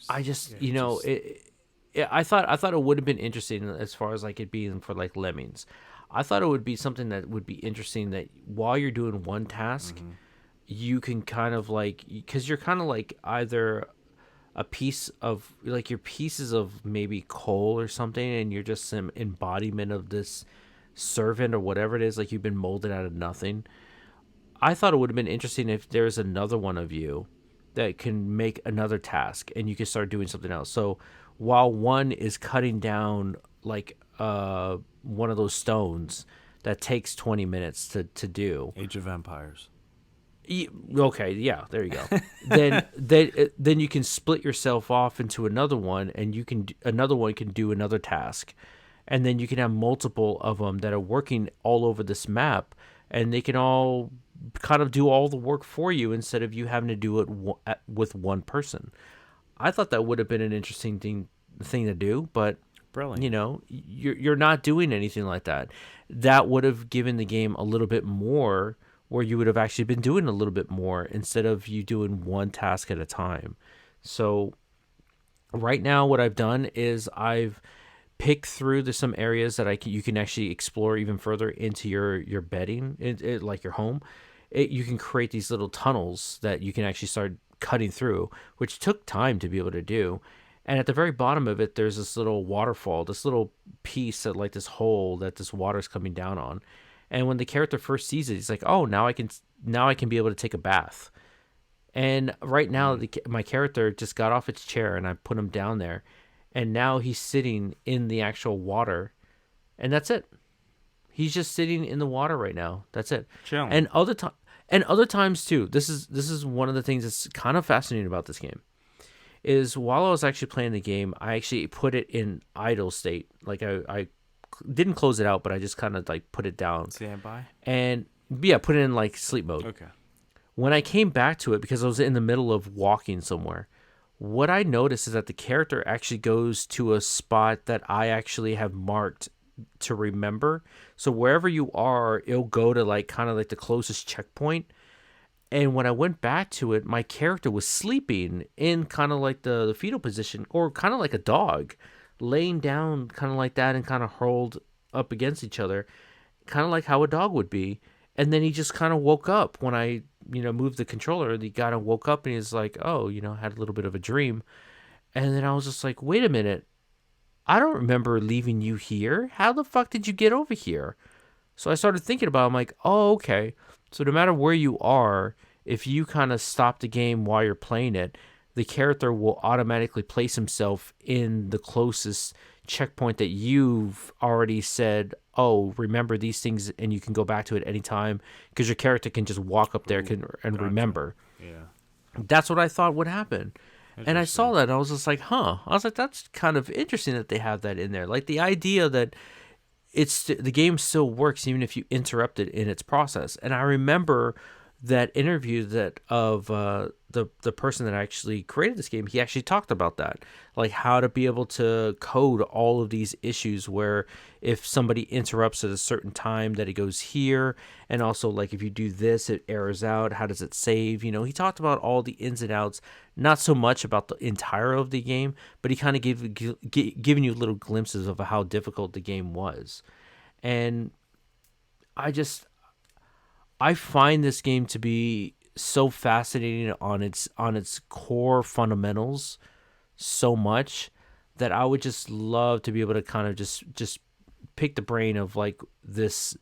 I just, I thought it would have been interesting as far as like it being for like Lemmings. I thought it would be something that would be interesting that while you're doing one task, you can kind of like, because you're kind of like either a piece of like your pieces of maybe coal or something, and you're just some embodiment of this servant or whatever it is, like you've been molded out of nothing. I thought it would have been interesting if there's another one of you that can make another task and you can start doing something else. So while one is cutting down like one of those stones that takes 20 minutes to do. Age of Empires. Okay, yeah, there you go. then you can split yourself off into another one, and another one can do another task, and then you can have multiple of them that are working all over this map, and they can all kind of do all the work for you instead of you having to do it with one person. I thought that would have been an interesting thing thing to do, but Brilliant. you're not doing anything like that. That would have given the game a little bit more, where you would have actually been doing a little bit more instead of you doing one task at a time. So right now, what I've done is I've picked through some areas that you can actually explore even further into your bedding, like your home. You can create these little tunnels that you can actually start cutting through, which took time to be able to do. And at the very bottom of it, there's this little waterfall, this little piece that like this hole that this water's coming down on. And when the character first sees it, he's like, "Oh, now I can be able to take a bath." And right now, my character just got off its chair, and I put him down there, and now he's sitting in the actual water, and that's it. He's just sitting in the water right now. That's it. Chilling. And other times too. This is one of the things that's kind of fascinating about this game. Is while I was actually playing the game, I actually put it in idle state. Like I didn't close it out, but I just kind of like put it down. Standby. And yeah, put it in like sleep mode. Okay. When I came back to it, because I was in the middle of walking somewhere, what I noticed is that the character actually goes to a spot that I actually have marked to remember. So wherever you are, it'll go to like kind of like the closest checkpoint. And when I went back to it, my character was sleeping in kind of like the fetal position, or kind of like a dog, laying down kind of like that and kind of hurled up against each other, kind of like how a dog would be. And then he just kind of woke up when I, moved the controller. He kind of woke up and he's like, "Oh, had a little bit of a dream." And then I was just like, "Wait a minute. I don't remember leaving you here. How the fuck did you get over here?" So I started thinking about it. I'm like, "Oh, okay. So no matter where you are, if you kind of stop the game while you're playing it, the character will automatically place himself in the closest checkpoint that you've already said, 'Oh, remember these things,' and you can go back to it anytime, because your character can just walk up there and remember." Yeah. That's what I thought would happen. And I saw that and I was just like, "Huh." I was like, "That's kind of interesting that they have that in there." Like the idea that the game still works even if you interrupt it in its process. And I remember that interview that of the person that actually created this game. He actually talked about that, like how to be able to code all of these issues where if somebody interrupts at a certain time that it goes here, and also like if you do this it errors out, how does it save. He talked about all the ins and outs, not so much about the entire of the game, but he kind of giving you little glimpses of how difficult the game was. And I find this game to be so fascinating on its core fundamentals so much that I would just love to be able to kind of just pick the brain of like this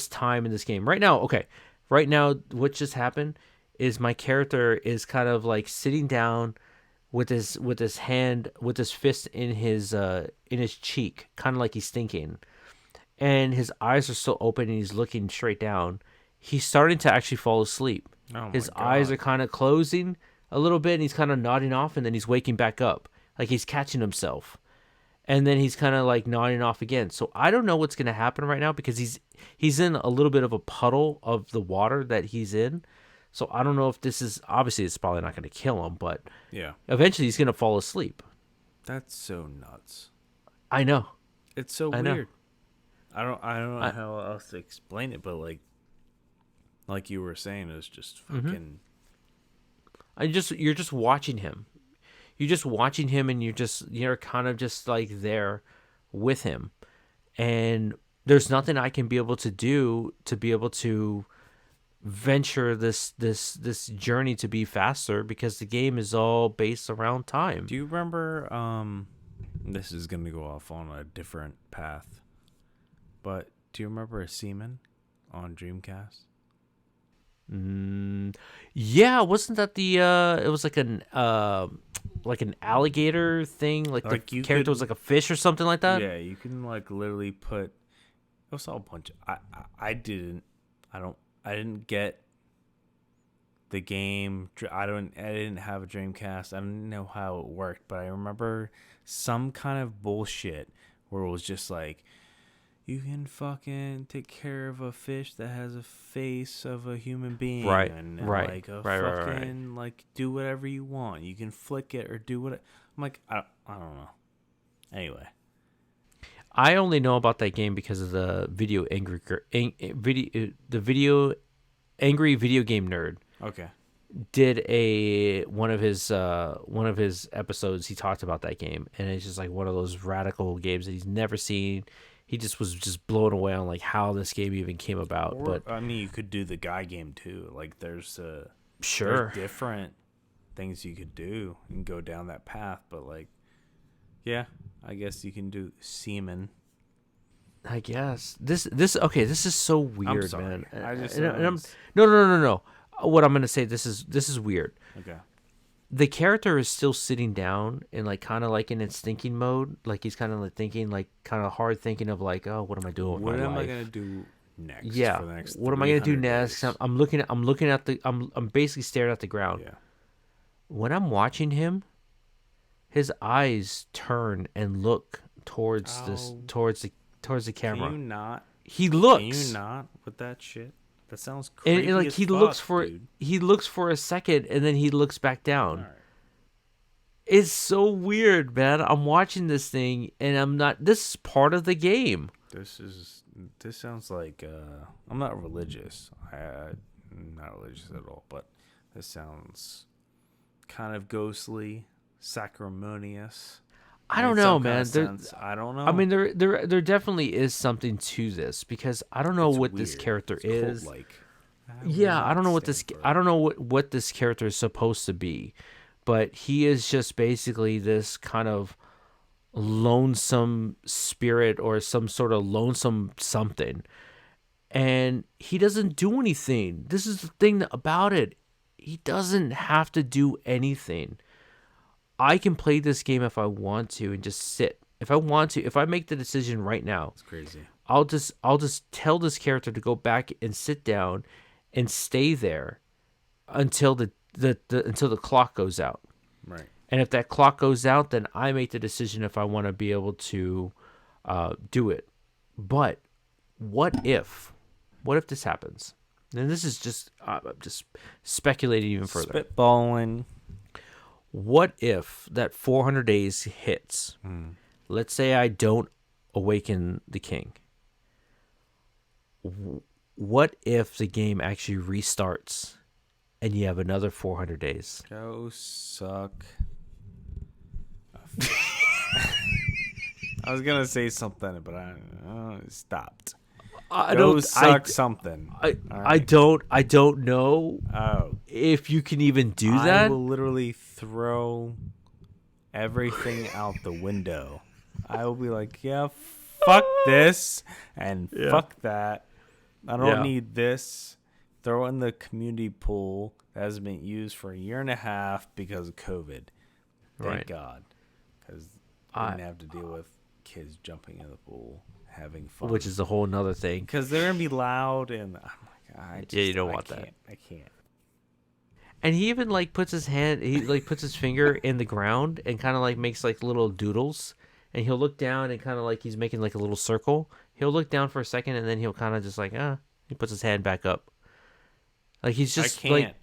time in this game. Right now, okay. Right now what just happened is my character is kind of like sitting down with his fist in his cheek, kind of like he's thinking. And his eyes are still open and he's looking straight down. He's starting to actually fall asleep. Oh his my God. eyes are kind of closing a little bit, and he's kind of nodding off, and then he's waking back up. Like he's catching himself. And then he's kind of like nodding off again. So I don't know what's going to happen right now, because he's in a little bit of a puddle of the water that he's in. So I don't know if this is, obviously it's probably not going to kill him, but Yeah. eventually he's going to fall asleep. That's so nuts. I know. It's so I know. weird. I don't know how else to explain it, but like you were saying, it's just fucking. You're just watching him. You're just watching him, and you're kind of just like there with him. And there's nothing I can be able to do to be able to venture this journey to be faster, because the game is all based around time. Do you remember? This is gonna go off on a different path, but do you remember a seaman on Dreamcast? Yeah, wasn't that the it was like an alligator thing, like the character was like a fish or something like that? Yeah, you can like literally put. It was all a bunch of, I didn't get the game. I didn't have a Dreamcast. I didn't know how it worked, but I remember some kind of bullshit where it was just like, you can fucking take care of a fish that has a face of a human being, Right. Like fucking like do whatever you want. You can flick it or do what. I'm like, I don't know. Anyway. I only know about that game because of the video angry video game nerd. Okay. Did one of his episodes. He talked about that game, and it's just like one of those radical games that he's never seen. He just was blown away on like how this game even came about. But I mean, you could do the guy game too. Like there's sure different things you could do and go down that path. But like, yeah, I guess you can do semen. I guess this is so weird, I'm sorry. man. I just No. What I'm gonna say, this is weird. Okay. The character is still sitting down and like kind of like in its thinking mode, like he's kind of like thinking, like kind of hard thinking of like, oh, what am I doing with my life? What am I gonna do next? Yeah. For the next what am I gonna do 300 next? days? I'm looking at I'm basically staring at the ground. Yeah. When I'm watching him, his eyes turn and look towards towards the camera. Can you not? He looks. Can you not with that shit? That sounds crazy. And like as he fuck, looks for dude. he looks for a second and then he looks back down. All right. It's so weird, man. I'm watching this thing and I'm not. This is part of the game. This sounds like I'm not religious. I'm not religious at all, but this sounds kind of ghostly, sacrimonious. I don't know, man. I don't know. I mean, there definitely is something to this because I don't know It's what weird. this character It's is. cult-like. Yeah, I don't know what this. I don't know what this character is supposed to be, but he is just basically this kind of lonesome spirit or some sort of lonesome something, and he doesn't do anything. This is the thing about it. He doesn't have to do anything. I can play this game if I want to and just sit. If I want to, if I make the decision right now, It's crazy. I'll just tell this character to go back and sit down and stay there until until the clock goes out. Right. And if that clock goes out, then I make the decision if I want to be able to do it. But what if this happens? And this is just speculating even further. Spitballing. What if that 400 days hits? Let's say I don't awaken the king. What if the game actually restarts and you have another 400 days? Go suck. I was gonna say something, but I stopped. Go suck something. I don't know if you can even do that. I will literally throw everything out the window. I will be like, yeah, fuck this and fuck that. I don't need this. Throw it in the community pool that hasn't been used for 1.5 years because of COVID. Thank God. Because I didn't have to deal with kids jumping in the pool, having fun. Which is a whole nother thing. Because they're going to be loud and you don't want that. I can't. And he even like puts his finger in the ground and kind of like makes like little doodles. And he'll look down and kind of like he's making like a little circle. He'll look down for a second and then he'll kind of just like, he puts his hand back up. Like he's just like,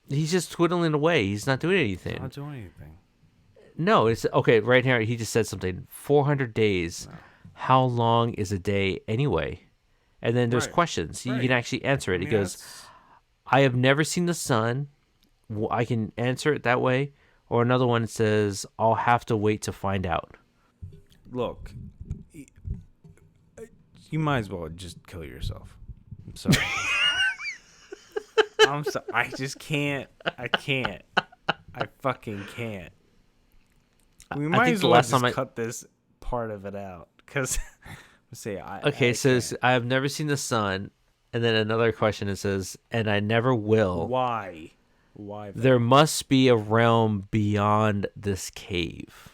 he's just twiddling away. He's not doing anything. I'm not doing anything. No, it's okay. Right here, he just said something. 400 days. No. How long is a day anyway? And then there's questions. You can actually answer it. He goes, I have never seen the sun. I can answer it that way. Or another one says, I'll have to wait to find out. Look, you might as well just kill yourself. I'm sorry. I'm sorry. I just can't. I can't. I fucking can't. We might as well just cut this part of it out. Because, it says, I have never seen the sun. And then another question, it says, and I never will. Why? Why? There must be a realm beyond this cave.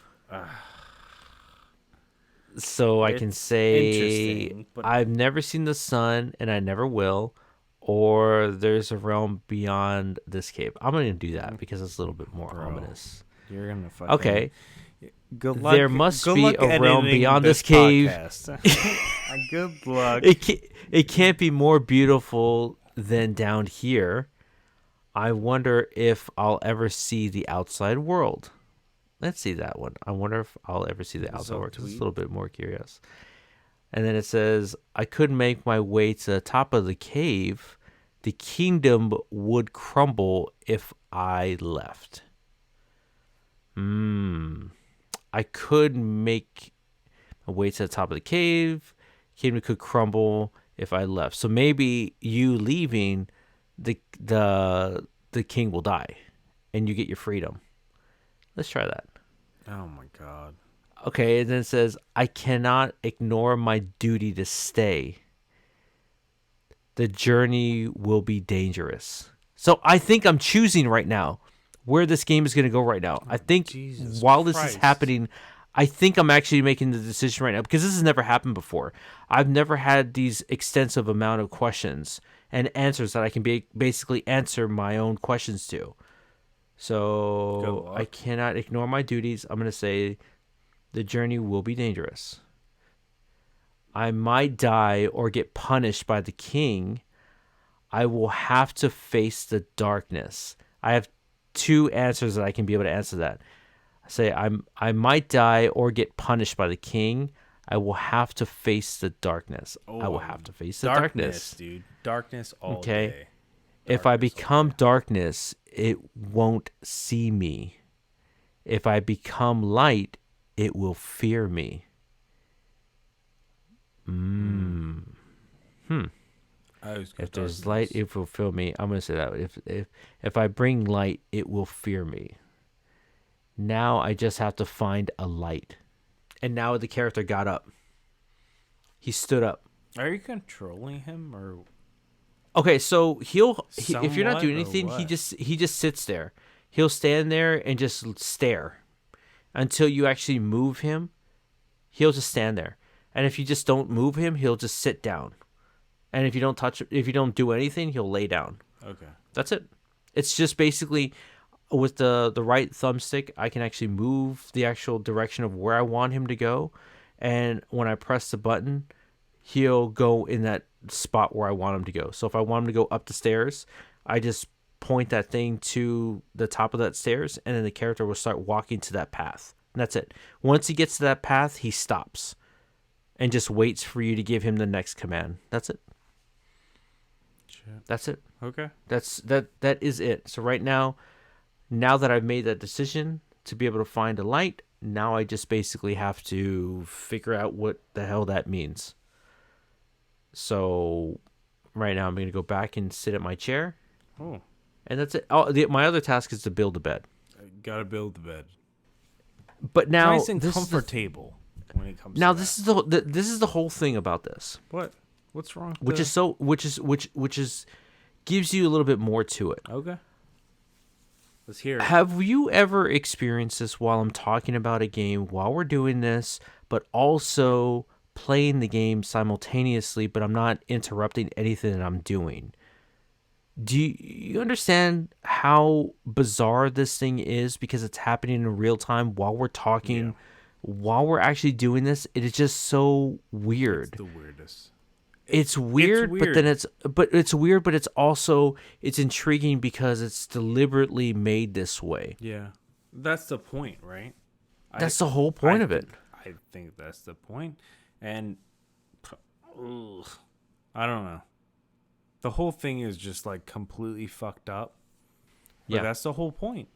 So I can say, I've never seen the sun and I never will, or there's a realm beyond this cave. I'm going to do that because it's a little bit more ominous. You're going to fucking... Okay. Good luck. There must be a realm beyond this cave. Good luck. It can't be more beautiful than down here. I wonder if I'll ever see the outside world. Let's see that one. I wonder if I'll ever see the outside world, 'cause it's a Subtweet. little bit more curious. And then it says, I could make my way to the top of the cave. The kingdom would crumble if I left. I could make my way to the top of the cave. Kingdom could crumble if I left. So maybe you leaving, the king will die, and you get your freedom. Let's try that. Oh my god. Okay, and then it says, I cannot ignore my duty to stay. The journey will be dangerous. So I think I'm choosing right now where this game is going to go right now. I think Jesus while this is Christ. happening, I think I'm actually making the decision right now, because this has never happened before. I've never had these extensive amount of questions and answers that I can basically answer my own questions to. So I cannot ignore my duties. I'm going to say the journey will be dangerous. I might die or get punished by the king. I will have to face the darkness. I have two answers that I can be able to answer that. I say I might die or get punished by the king. I will have to face the darkness. I will have to face the darkness. Dude. Darkness all Okay. day. If I become darkness, it won't see me. If I become light, it will fear me. If there's light, it will fear me. I'm gonna say that. If I bring light, it will fear me. Now I just have to find a light. And now the character got up. He stood up. Are you controlling him or? Okay, so if you're not Somewhat, doing or anything, what? he just sits there. He'll stand there and just stare until you actually move him. He'll just stand there, and if you just don't move him, he'll just sit down. And if you don't do anything, he'll lay down. Okay. That's it. It's just basically with the right thumbstick, I can actually move the actual direction of where I want him to go, and when I press the button, he'll go in that spot where I want him to go. So if I want him to go up the stairs, I just point that thing to the top of that stairs, and then the character will start walking to that path. And that's it. Once he gets to that path, he stops and just waits for you to give him the next command. That's it. Shit. That's it. Okay. That is it. So right now that I've made that decision to be able to find a light, now I just basically have to figure out what the hell that means. So right now I'm going to go back and sit at my chair. Oh. And that's it. My other task is to build a bed. Gotta build the bed. But now Nice and this comfortable when it comes. Now to this that. is the whole thing about this. What? What's wrong? Which is gives you a little bit more to it. Okay. Let's hear it. Have you ever experienced this while I'm talking about a game, while we're doing this, but also playing the game simultaneously, but I'm not interrupting anything that I'm doing? Do you understand how bizarre this thing is, because it's happening in real time while we're talking, while we're actually doing this? It is just so weird. It's the weirdest. It's weird, but then it's weird, but it's also intriguing because it's deliberately made this way. Yeah. That's the point, right? That's the whole point of it. I think that's the point. And I don't know. The whole thing is just like completely fucked up. But that's the whole point.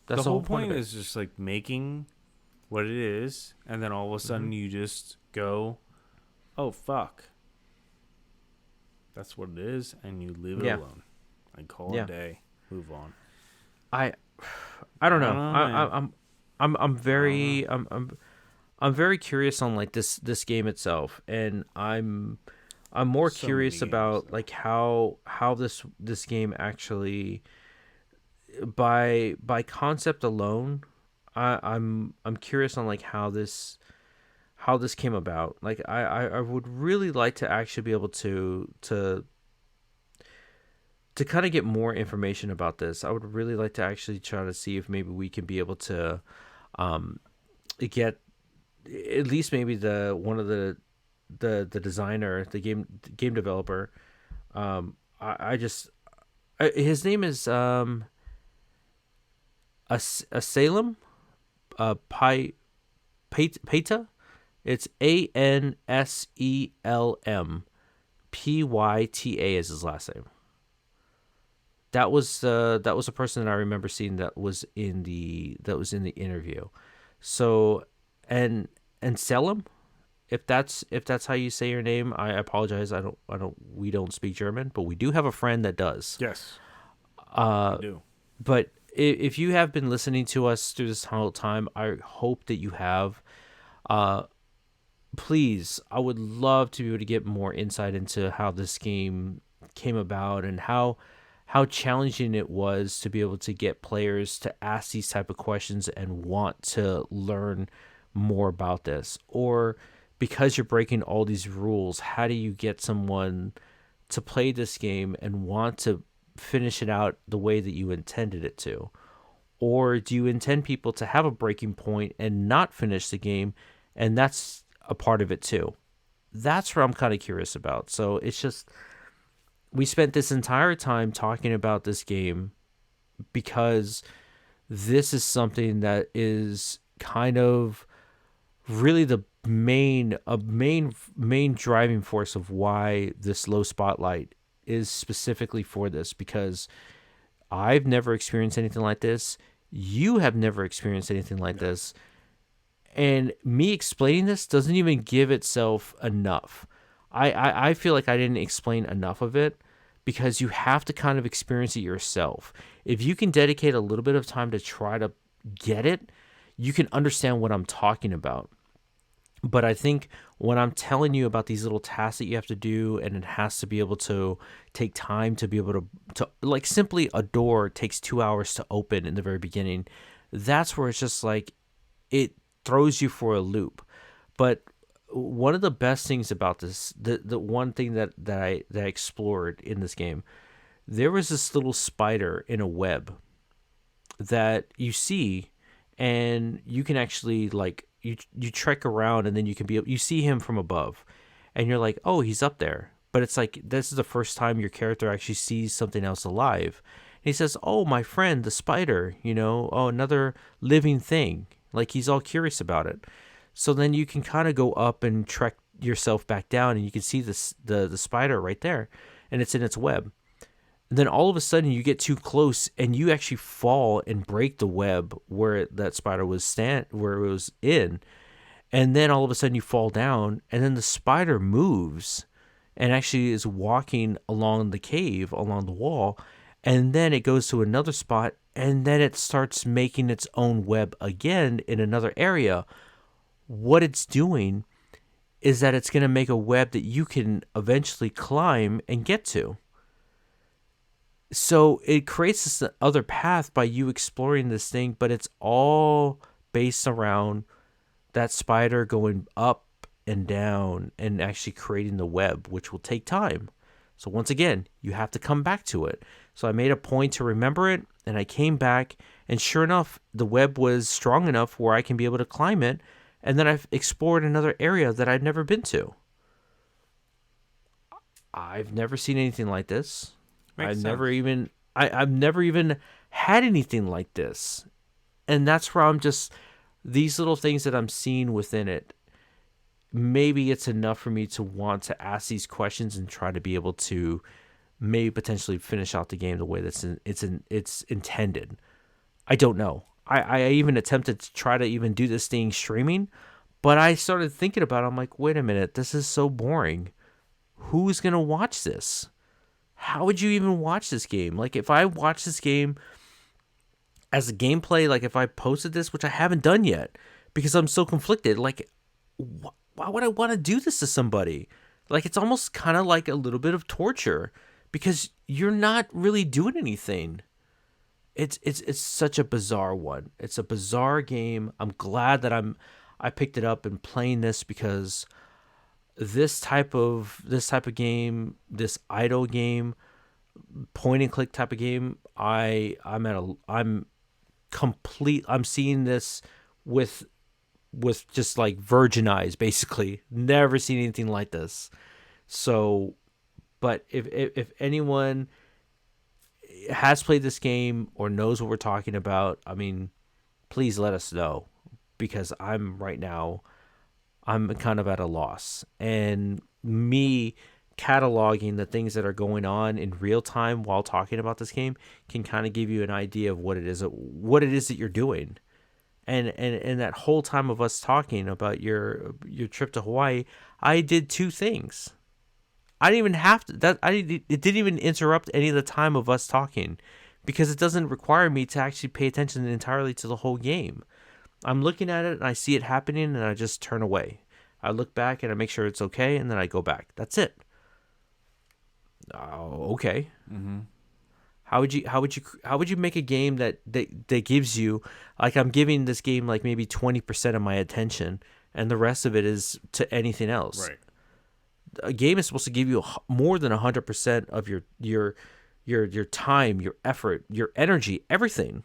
That's the whole point is just like making what it is, and then all of a sudden you just go, oh fuck. That's what it is, and you leave it alone. I call it a day. Move on. I don't know. I'm very curious on like this game itself, and I'm more curious about like how this game actually, by concept alone, I'm curious on like how this came about. Like I would really like to actually be able to kind of get more information about this. I would really like to actually try to see if maybe we can be able to get at least maybe one of the designer, the game developer. His name is Salem. Peta. It's Anselmpyta is his last name. That was a person that I remember seeing that was in the interview. So, and Selim, if that's how you say your name, I apologize. We don't speak German, but we do have a friend that does. Yes, I do. But if you have been listening to us through this whole time, I hope that you have. Please, I would love to be able to get more insight into how this game came about and how challenging it was to be able to get players to ask these type of questions and want to learn more about this. Or because you're breaking all these rules, how do you get someone to play this game and want to finish it out the way that you intended it to? Or do you intend people to have a breaking point and not finish the game, and that's a part of it too? That's what I'm kind of curious about. So it's just, we spent this entire time talking about this game because this is something that is kind of really the main driving force of why this low spotlight is specifically for this, because I've never experienced anything like this. You have never experienced anything like this. And me explaining this doesn't even give itself enough. I feel like I didn't explain enough of it because you have to kind of experience it yourself. If you can dedicate a little bit of time to try to get it, you can understand what I'm talking about. But I think when I'm telling you about these little tasks that you have to do, and it has to be able to take time to be able to like, simply a door takes 2 hours to open in the very beginning, that's where it's just like, it throws you for a loop. But one of the best things about this, the one thing that I explored in this game, there was this little spider in a web that you see, and you can actually, like, you trek around, and then you see him from above, and you're like, oh, he's up there. But it's like, this is the first time your character actually sees something else alive. And he says, oh, my friend, the spider, oh, another living thing. Like, he's all curious about it. So then you can kind of go up and trek yourself back down, and you can see the spider right there, and it's in its web. And then all of a sudden you get too close, and you actually fall and break the web where that spider was where it was in. And then all of a sudden you fall down, and then the spider moves and actually is walking along the cave, along the wall. And then it goes to another spot, and then it starts making its own web again in another area. What it's doing is that it's going to make a web that you can eventually climb and get to. So it creates this other path by you exploring this thing, but it's all based around that spider going up and down and actually creating the web, which will take time. So once again, you have to come back to it. So I made a point to remember it, and I came back, and sure enough, the web was strong enough where I can be able to climb it, and then I've explored another area that I've never been to. I've never seen anything like this. I've never even had anything like this. And that's where I'm just, these little things that I'm seeing within it, maybe it's enough for me to want to ask these questions and try to be able to maybe potentially finish out the game the way that's it's intended. I don't know. I even attempted to try to even do this thing streaming, but I started thinking about it. I'm like, wait a minute, this is so boring. Who's going to watch this? How would you even watch this game? Like, if I watch this game as a gameplay, like if I posted this, which I haven't done yet because I'm so conflicted, like, why would I want to do this to somebody? Like, it's almost kind of like a little bit of torture because you're not really doing anything. It's such a bizarre one. It's a bizarre game. I'm glad that I picked it up and playing this because this type of game, this idle game, point and click type of game, I'm seeing this with just like virgin eyes, basically. Never seen anything like this. So, but if anyone has played this game or knows what we're talking about, I mean, please let us know. because I'm right now, I'm kind of at a loss. And me cataloging the things that are going on in real time while talking about this game can kind of give you an idea of what it is that you're doing. And that whole time of us talking about your trip to Hawaii, I did two things. I didn't even have to. It didn't even interrupt any of the time of us talking, because it doesn't require me to actually pay attention entirely to the whole game. I'm looking at it and I see it happening and I just turn away. I look back and I make sure it's okay and then I go back. That's it. Oh, okay. Mm-hmm. How would you make a game that gives you, like, I'm giving this game like maybe 20% of my attention and the rest of it is to anything else. Right. A game is supposed to give you more than 100% of your time, your effort, your energy, everything.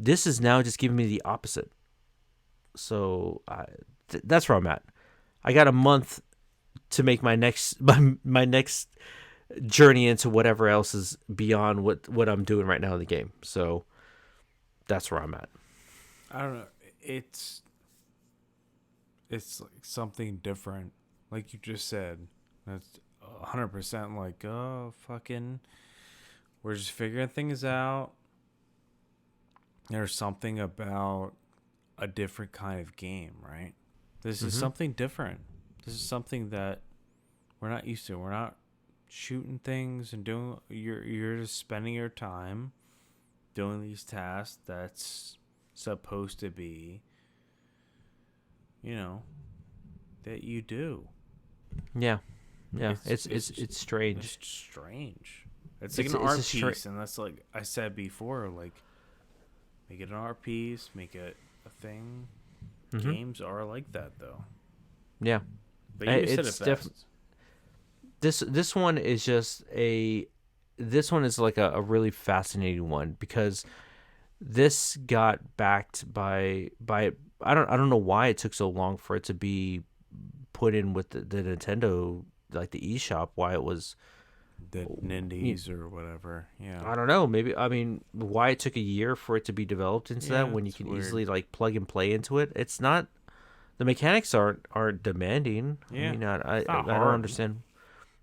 This is now just giving me the opposite. So that's where I'm at. I got a month to make my next my next journey into whatever else is beyond what I'm doing right now in the game. So that's where I'm at. I don't know. It's like something different, like you just said. That's 100% like, oh, fucking, we're just figuring things out. There's something about a different kind of game, right? This is something different. This is something that we're not used to. We're not shooting things and doing. You're just spending your time doing these tasks that's supposed to be, that you do. Yeah. It's strange. It's strange. It's like an art piece, and that's like I said before. Like, make it an art piece, make it a thing. Mm-hmm. Games are like that, though. Yeah, but you said it best. This one is just this one is like a really fascinating one, because this got backed by I don't know why it took so long for it to be put in with the Nintendo, like the eShop, why it was the Nindies or whatever. Yeah, I don't know. Maybe, I mean, why it took a year for it to be developed into that when you can easily like plug and play into it. It's not, the mechanics aren't demanding. Yeah, I mean, I don't understand.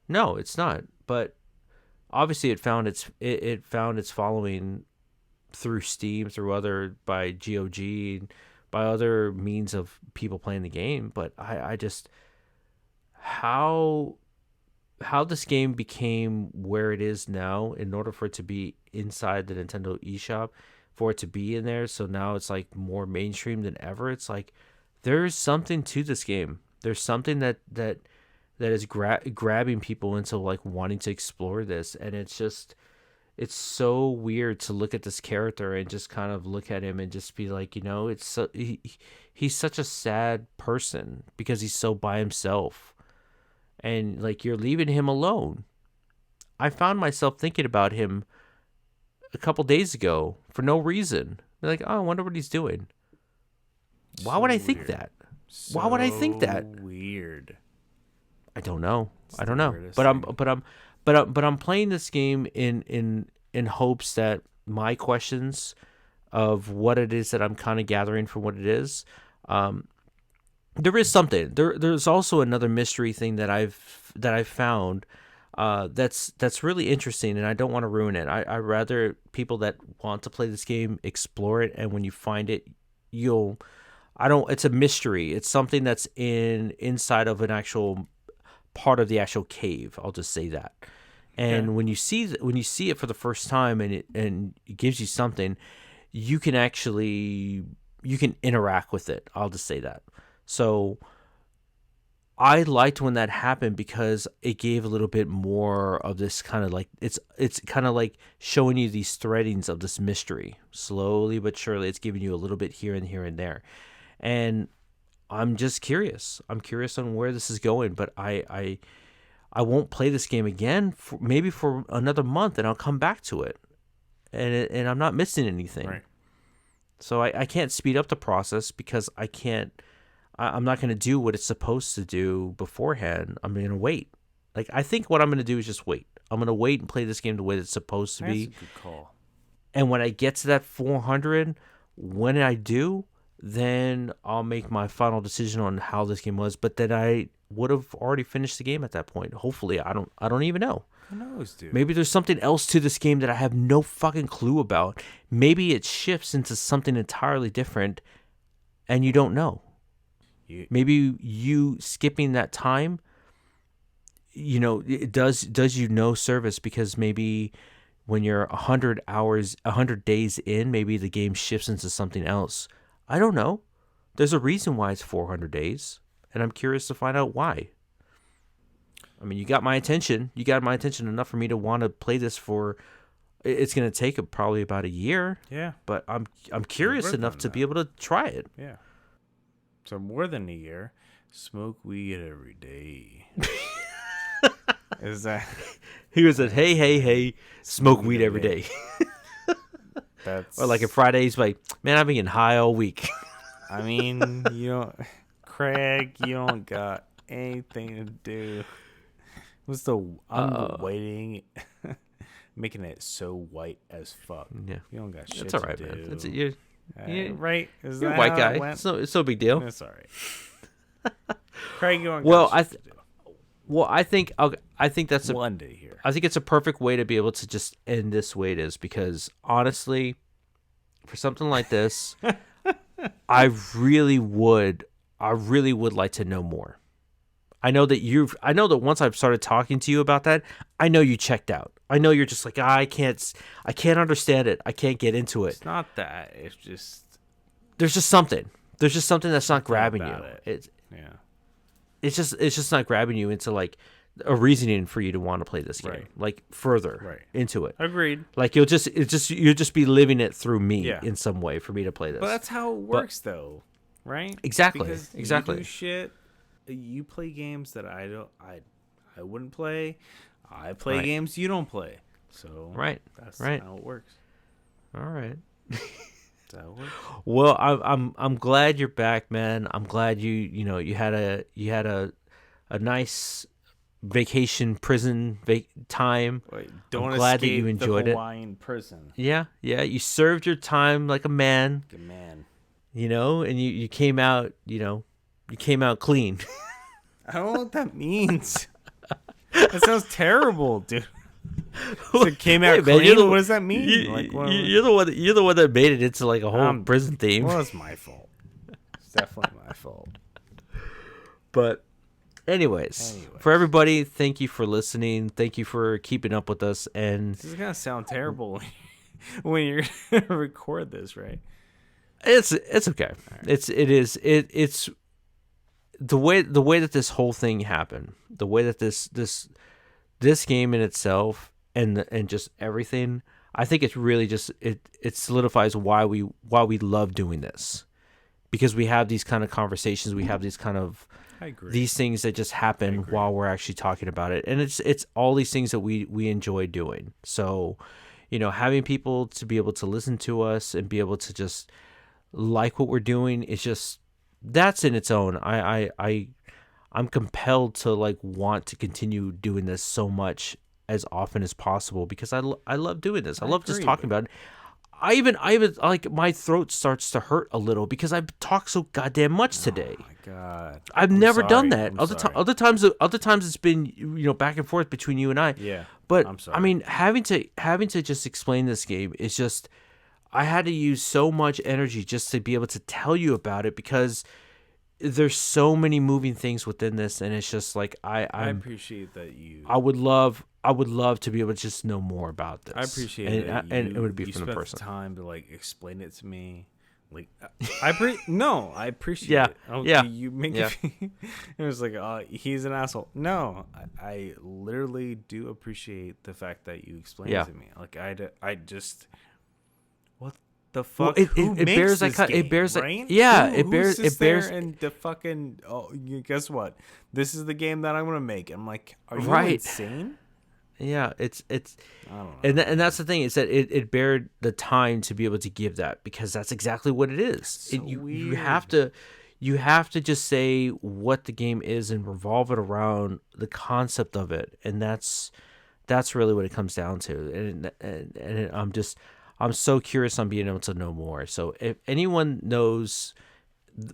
No, it's not. But obviously, it found its following through Steam, by GOG, by other means of people playing the game. But I just, how this game became where it is now, in order for it to be inside the Nintendo eShop, for it to be in there, so now it's like more mainstream than ever. It's like there's something to this game. There's something that is grabbing people into like wanting to explore this, and it's so weird to look at this character and just kind of look at him and just be like, he's such a sad person because he's so by himself. And like, you're leaving him alone. I found myself thinking about him a couple days ago for no reason. Like, oh, I wonder what he's doing. Why would I think that? Why would I think that? Weird. I don't know. But I'm playing this game in hopes that my questions of what it is that I'm kind of gathering for what it is, there is something. There's also another mystery thing that I've found that's really interesting, and I don't want to ruin it. I rather people that want to play this game explore it, and when you find it, it's a mystery. It's something that's inside of an actual part of the actual cave. I'll just say that. And when you see it for the first time, and it gives you something, you can interact with it. I'll just say that. So I liked when that happened, because it gave a little bit more of this kind of like, it's kind of like showing you these threadings of this mystery. Slowly but surely, it's giving you a little bit here and there. And I'm just curious. I'm curious on where this is going, but I won't play this game again maybe for another month, and I'll come back to it. And I'm not missing anything. Right. So I can't speed up the process, because I'm not going to do what it's supposed to do beforehand. I'm going to wait. Like, I think what I'm going to do is just wait. I'm going to wait and play this game the way it's supposed to be. That's a good call. And when I get to that 400, when I do, then I'll make my final decision on how this game was. But then I would have already finished the game at that point. Hopefully, I don't even know. Who knows, dude? Maybe there's something else to this game that I have no fucking clue about. Maybe it shifts into something entirely different, and you don't know. Maybe you skipping that time, it does you no service, because maybe when you're 100 days in, maybe the game shifts into something else. I don't know. There's a reason why it's 400 days, and I'm curious to find out why. I mean, you got my attention. You got my attention enough for me to want to play this for. It's going to take probably about a year. Yeah. But I'm curious enough to be able to try it. Yeah. So more than a year. Smoke weed every day. Is that? He was like, hey, smoke weed every day. That's. Or like a Friday, he's like, man, I've been getting high all week. I mean, Craig, you don't got anything to do. I'm waiting, making it so white as fuck. Yeah, you don't got shit. That's all right, to man. do. That's you're right. You're a white guy. It's no big deal. That's all right. Craig, you don't well, got shit to do. Well, I think that's one day here. I think it's a perfect way to be able to just end this way it is, because honestly, for something like this, I really would like to know more. I know that once I've started talking to you about that, I know you checked out. I know you're just like, I can't understand it. I can't get into it. It's not that. It's just there's just something that's not grabbing you. It's just not grabbing you into like a reasoning for you to want to play this game, like further into it. Agreed. Like you'll just be living it through me in some way for me to play this. But that's how it works, though, right? Exactly. Because exactly. You do shit. You play games that I wouldn't play. I play games you don't play. So that's how it works. All right. That's how it works. Well, I'm glad you're back, man. I'm glad you had a nice vacation prison time. Wait, I'm glad that you enjoyed the Hawaiian prison. Yeah. You served your time like a man. Like a man. And you came out, you came out clean. I don't know what that means. That sounds terrible, dude. So it came out clean. What does that mean? You're the one that made it into like a whole prison theme. Well, it's my fault. It's definitely my fault. But anyways, for everybody, thank you for listening. Thank you for keeping up with us. And this is gonna sound terrible when you're gonna record this, right? It's okay. Right. It's the way that this whole thing happened. The way that this game in itself and just everything. I think it's really just it solidifies why we love doing this, because we have these kind of conversations. We have these kind of these things that just happen while we're actually talking about it, and it's all these things that we enjoy doing. So, having people to be able to listen to us and be able to just like what we're doing is just, that's in its own. I'm compelled to like want to continue doing this so much as often as possible, because I love doing this. I love just talking about it. I even like my throat starts to hurt a little because I've talked so goddamn much today. Oh my god! I've never done that. Other times it's been back and forth between you and I. Yeah, but I'm sorry. I mean, having to just explain this game is just, I had to use so much energy just to be able to tell you about it, because there's so many moving things within this, and it's just like I appreciate that you. I would love to be able to just know more about this. I appreciate it, and it would be from the person. Time to like explain it to me. Like I appreciate it. Yeah. You make it. It was like, he's an asshole. No, I literally do appreciate the fact that you explained it to me. Like I just. The fuck? Well, it bears this game, it bears right? Yeah, it bears. And the fucking guess what? This is the game that I'm gonna make. I'm like, are you insane? Yeah, it's. I don't know. And that's the thing, is that it bared the time to be able to give that, because that's exactly what it is. So you have to just say what the game is and revolve it around the concept of it, and that's really what it comes down to. And I'm so curious on being able to know more. So if anyone knows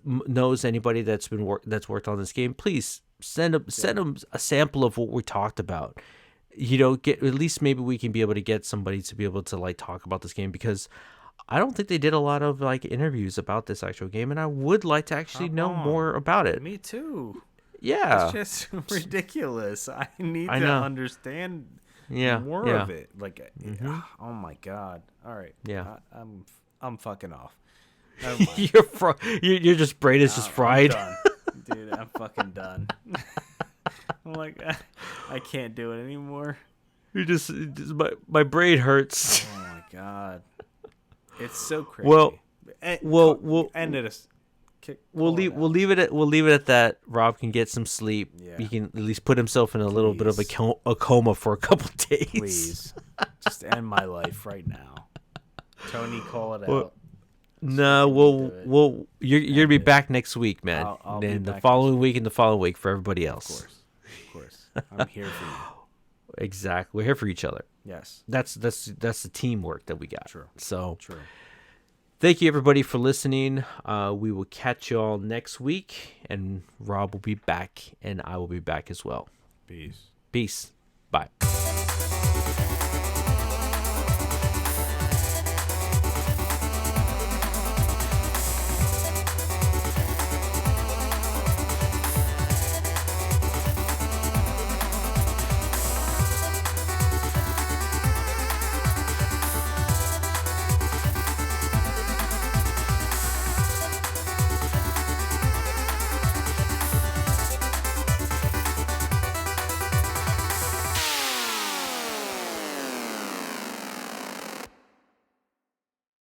knows anybody that's worked on this game, please send them a sample of what we talked about. Get at least maybe we can be able to get somebody to be able to like talk about this game, because I don't think they did a lot of like interviews about this actual game, and I would like to actually know more about it. Me too. Yeah, it's just ridiculous. I need to know. understand more yeah. of it. Like, oh my god! All right, yeah, I'm fucking off. Never mind. You're just brain is just fried. I'm done. Dude, I'm fucking done. I'm like, I can't do it anymore. You're just my brain hurts. Oh my god, it's so crazy. We'll end it. We'll leave it at that. Rob can get some sleep. Yeah. He can at least put himself in a little bit of a coma for a couple days. Please, just end my life right now. Tony, call it out. No, you're gonna be back next week, man. I'll and be the back following week and the following week for everybody else. Of course. I'm here for you. Exactly, we're here for each other. Yes, that's the teamwork that we got. True. So true. Thank you everybody for listening. We will catch you all next week, and Rob will be back, and I will be back as well. Peace. Peace. Bye.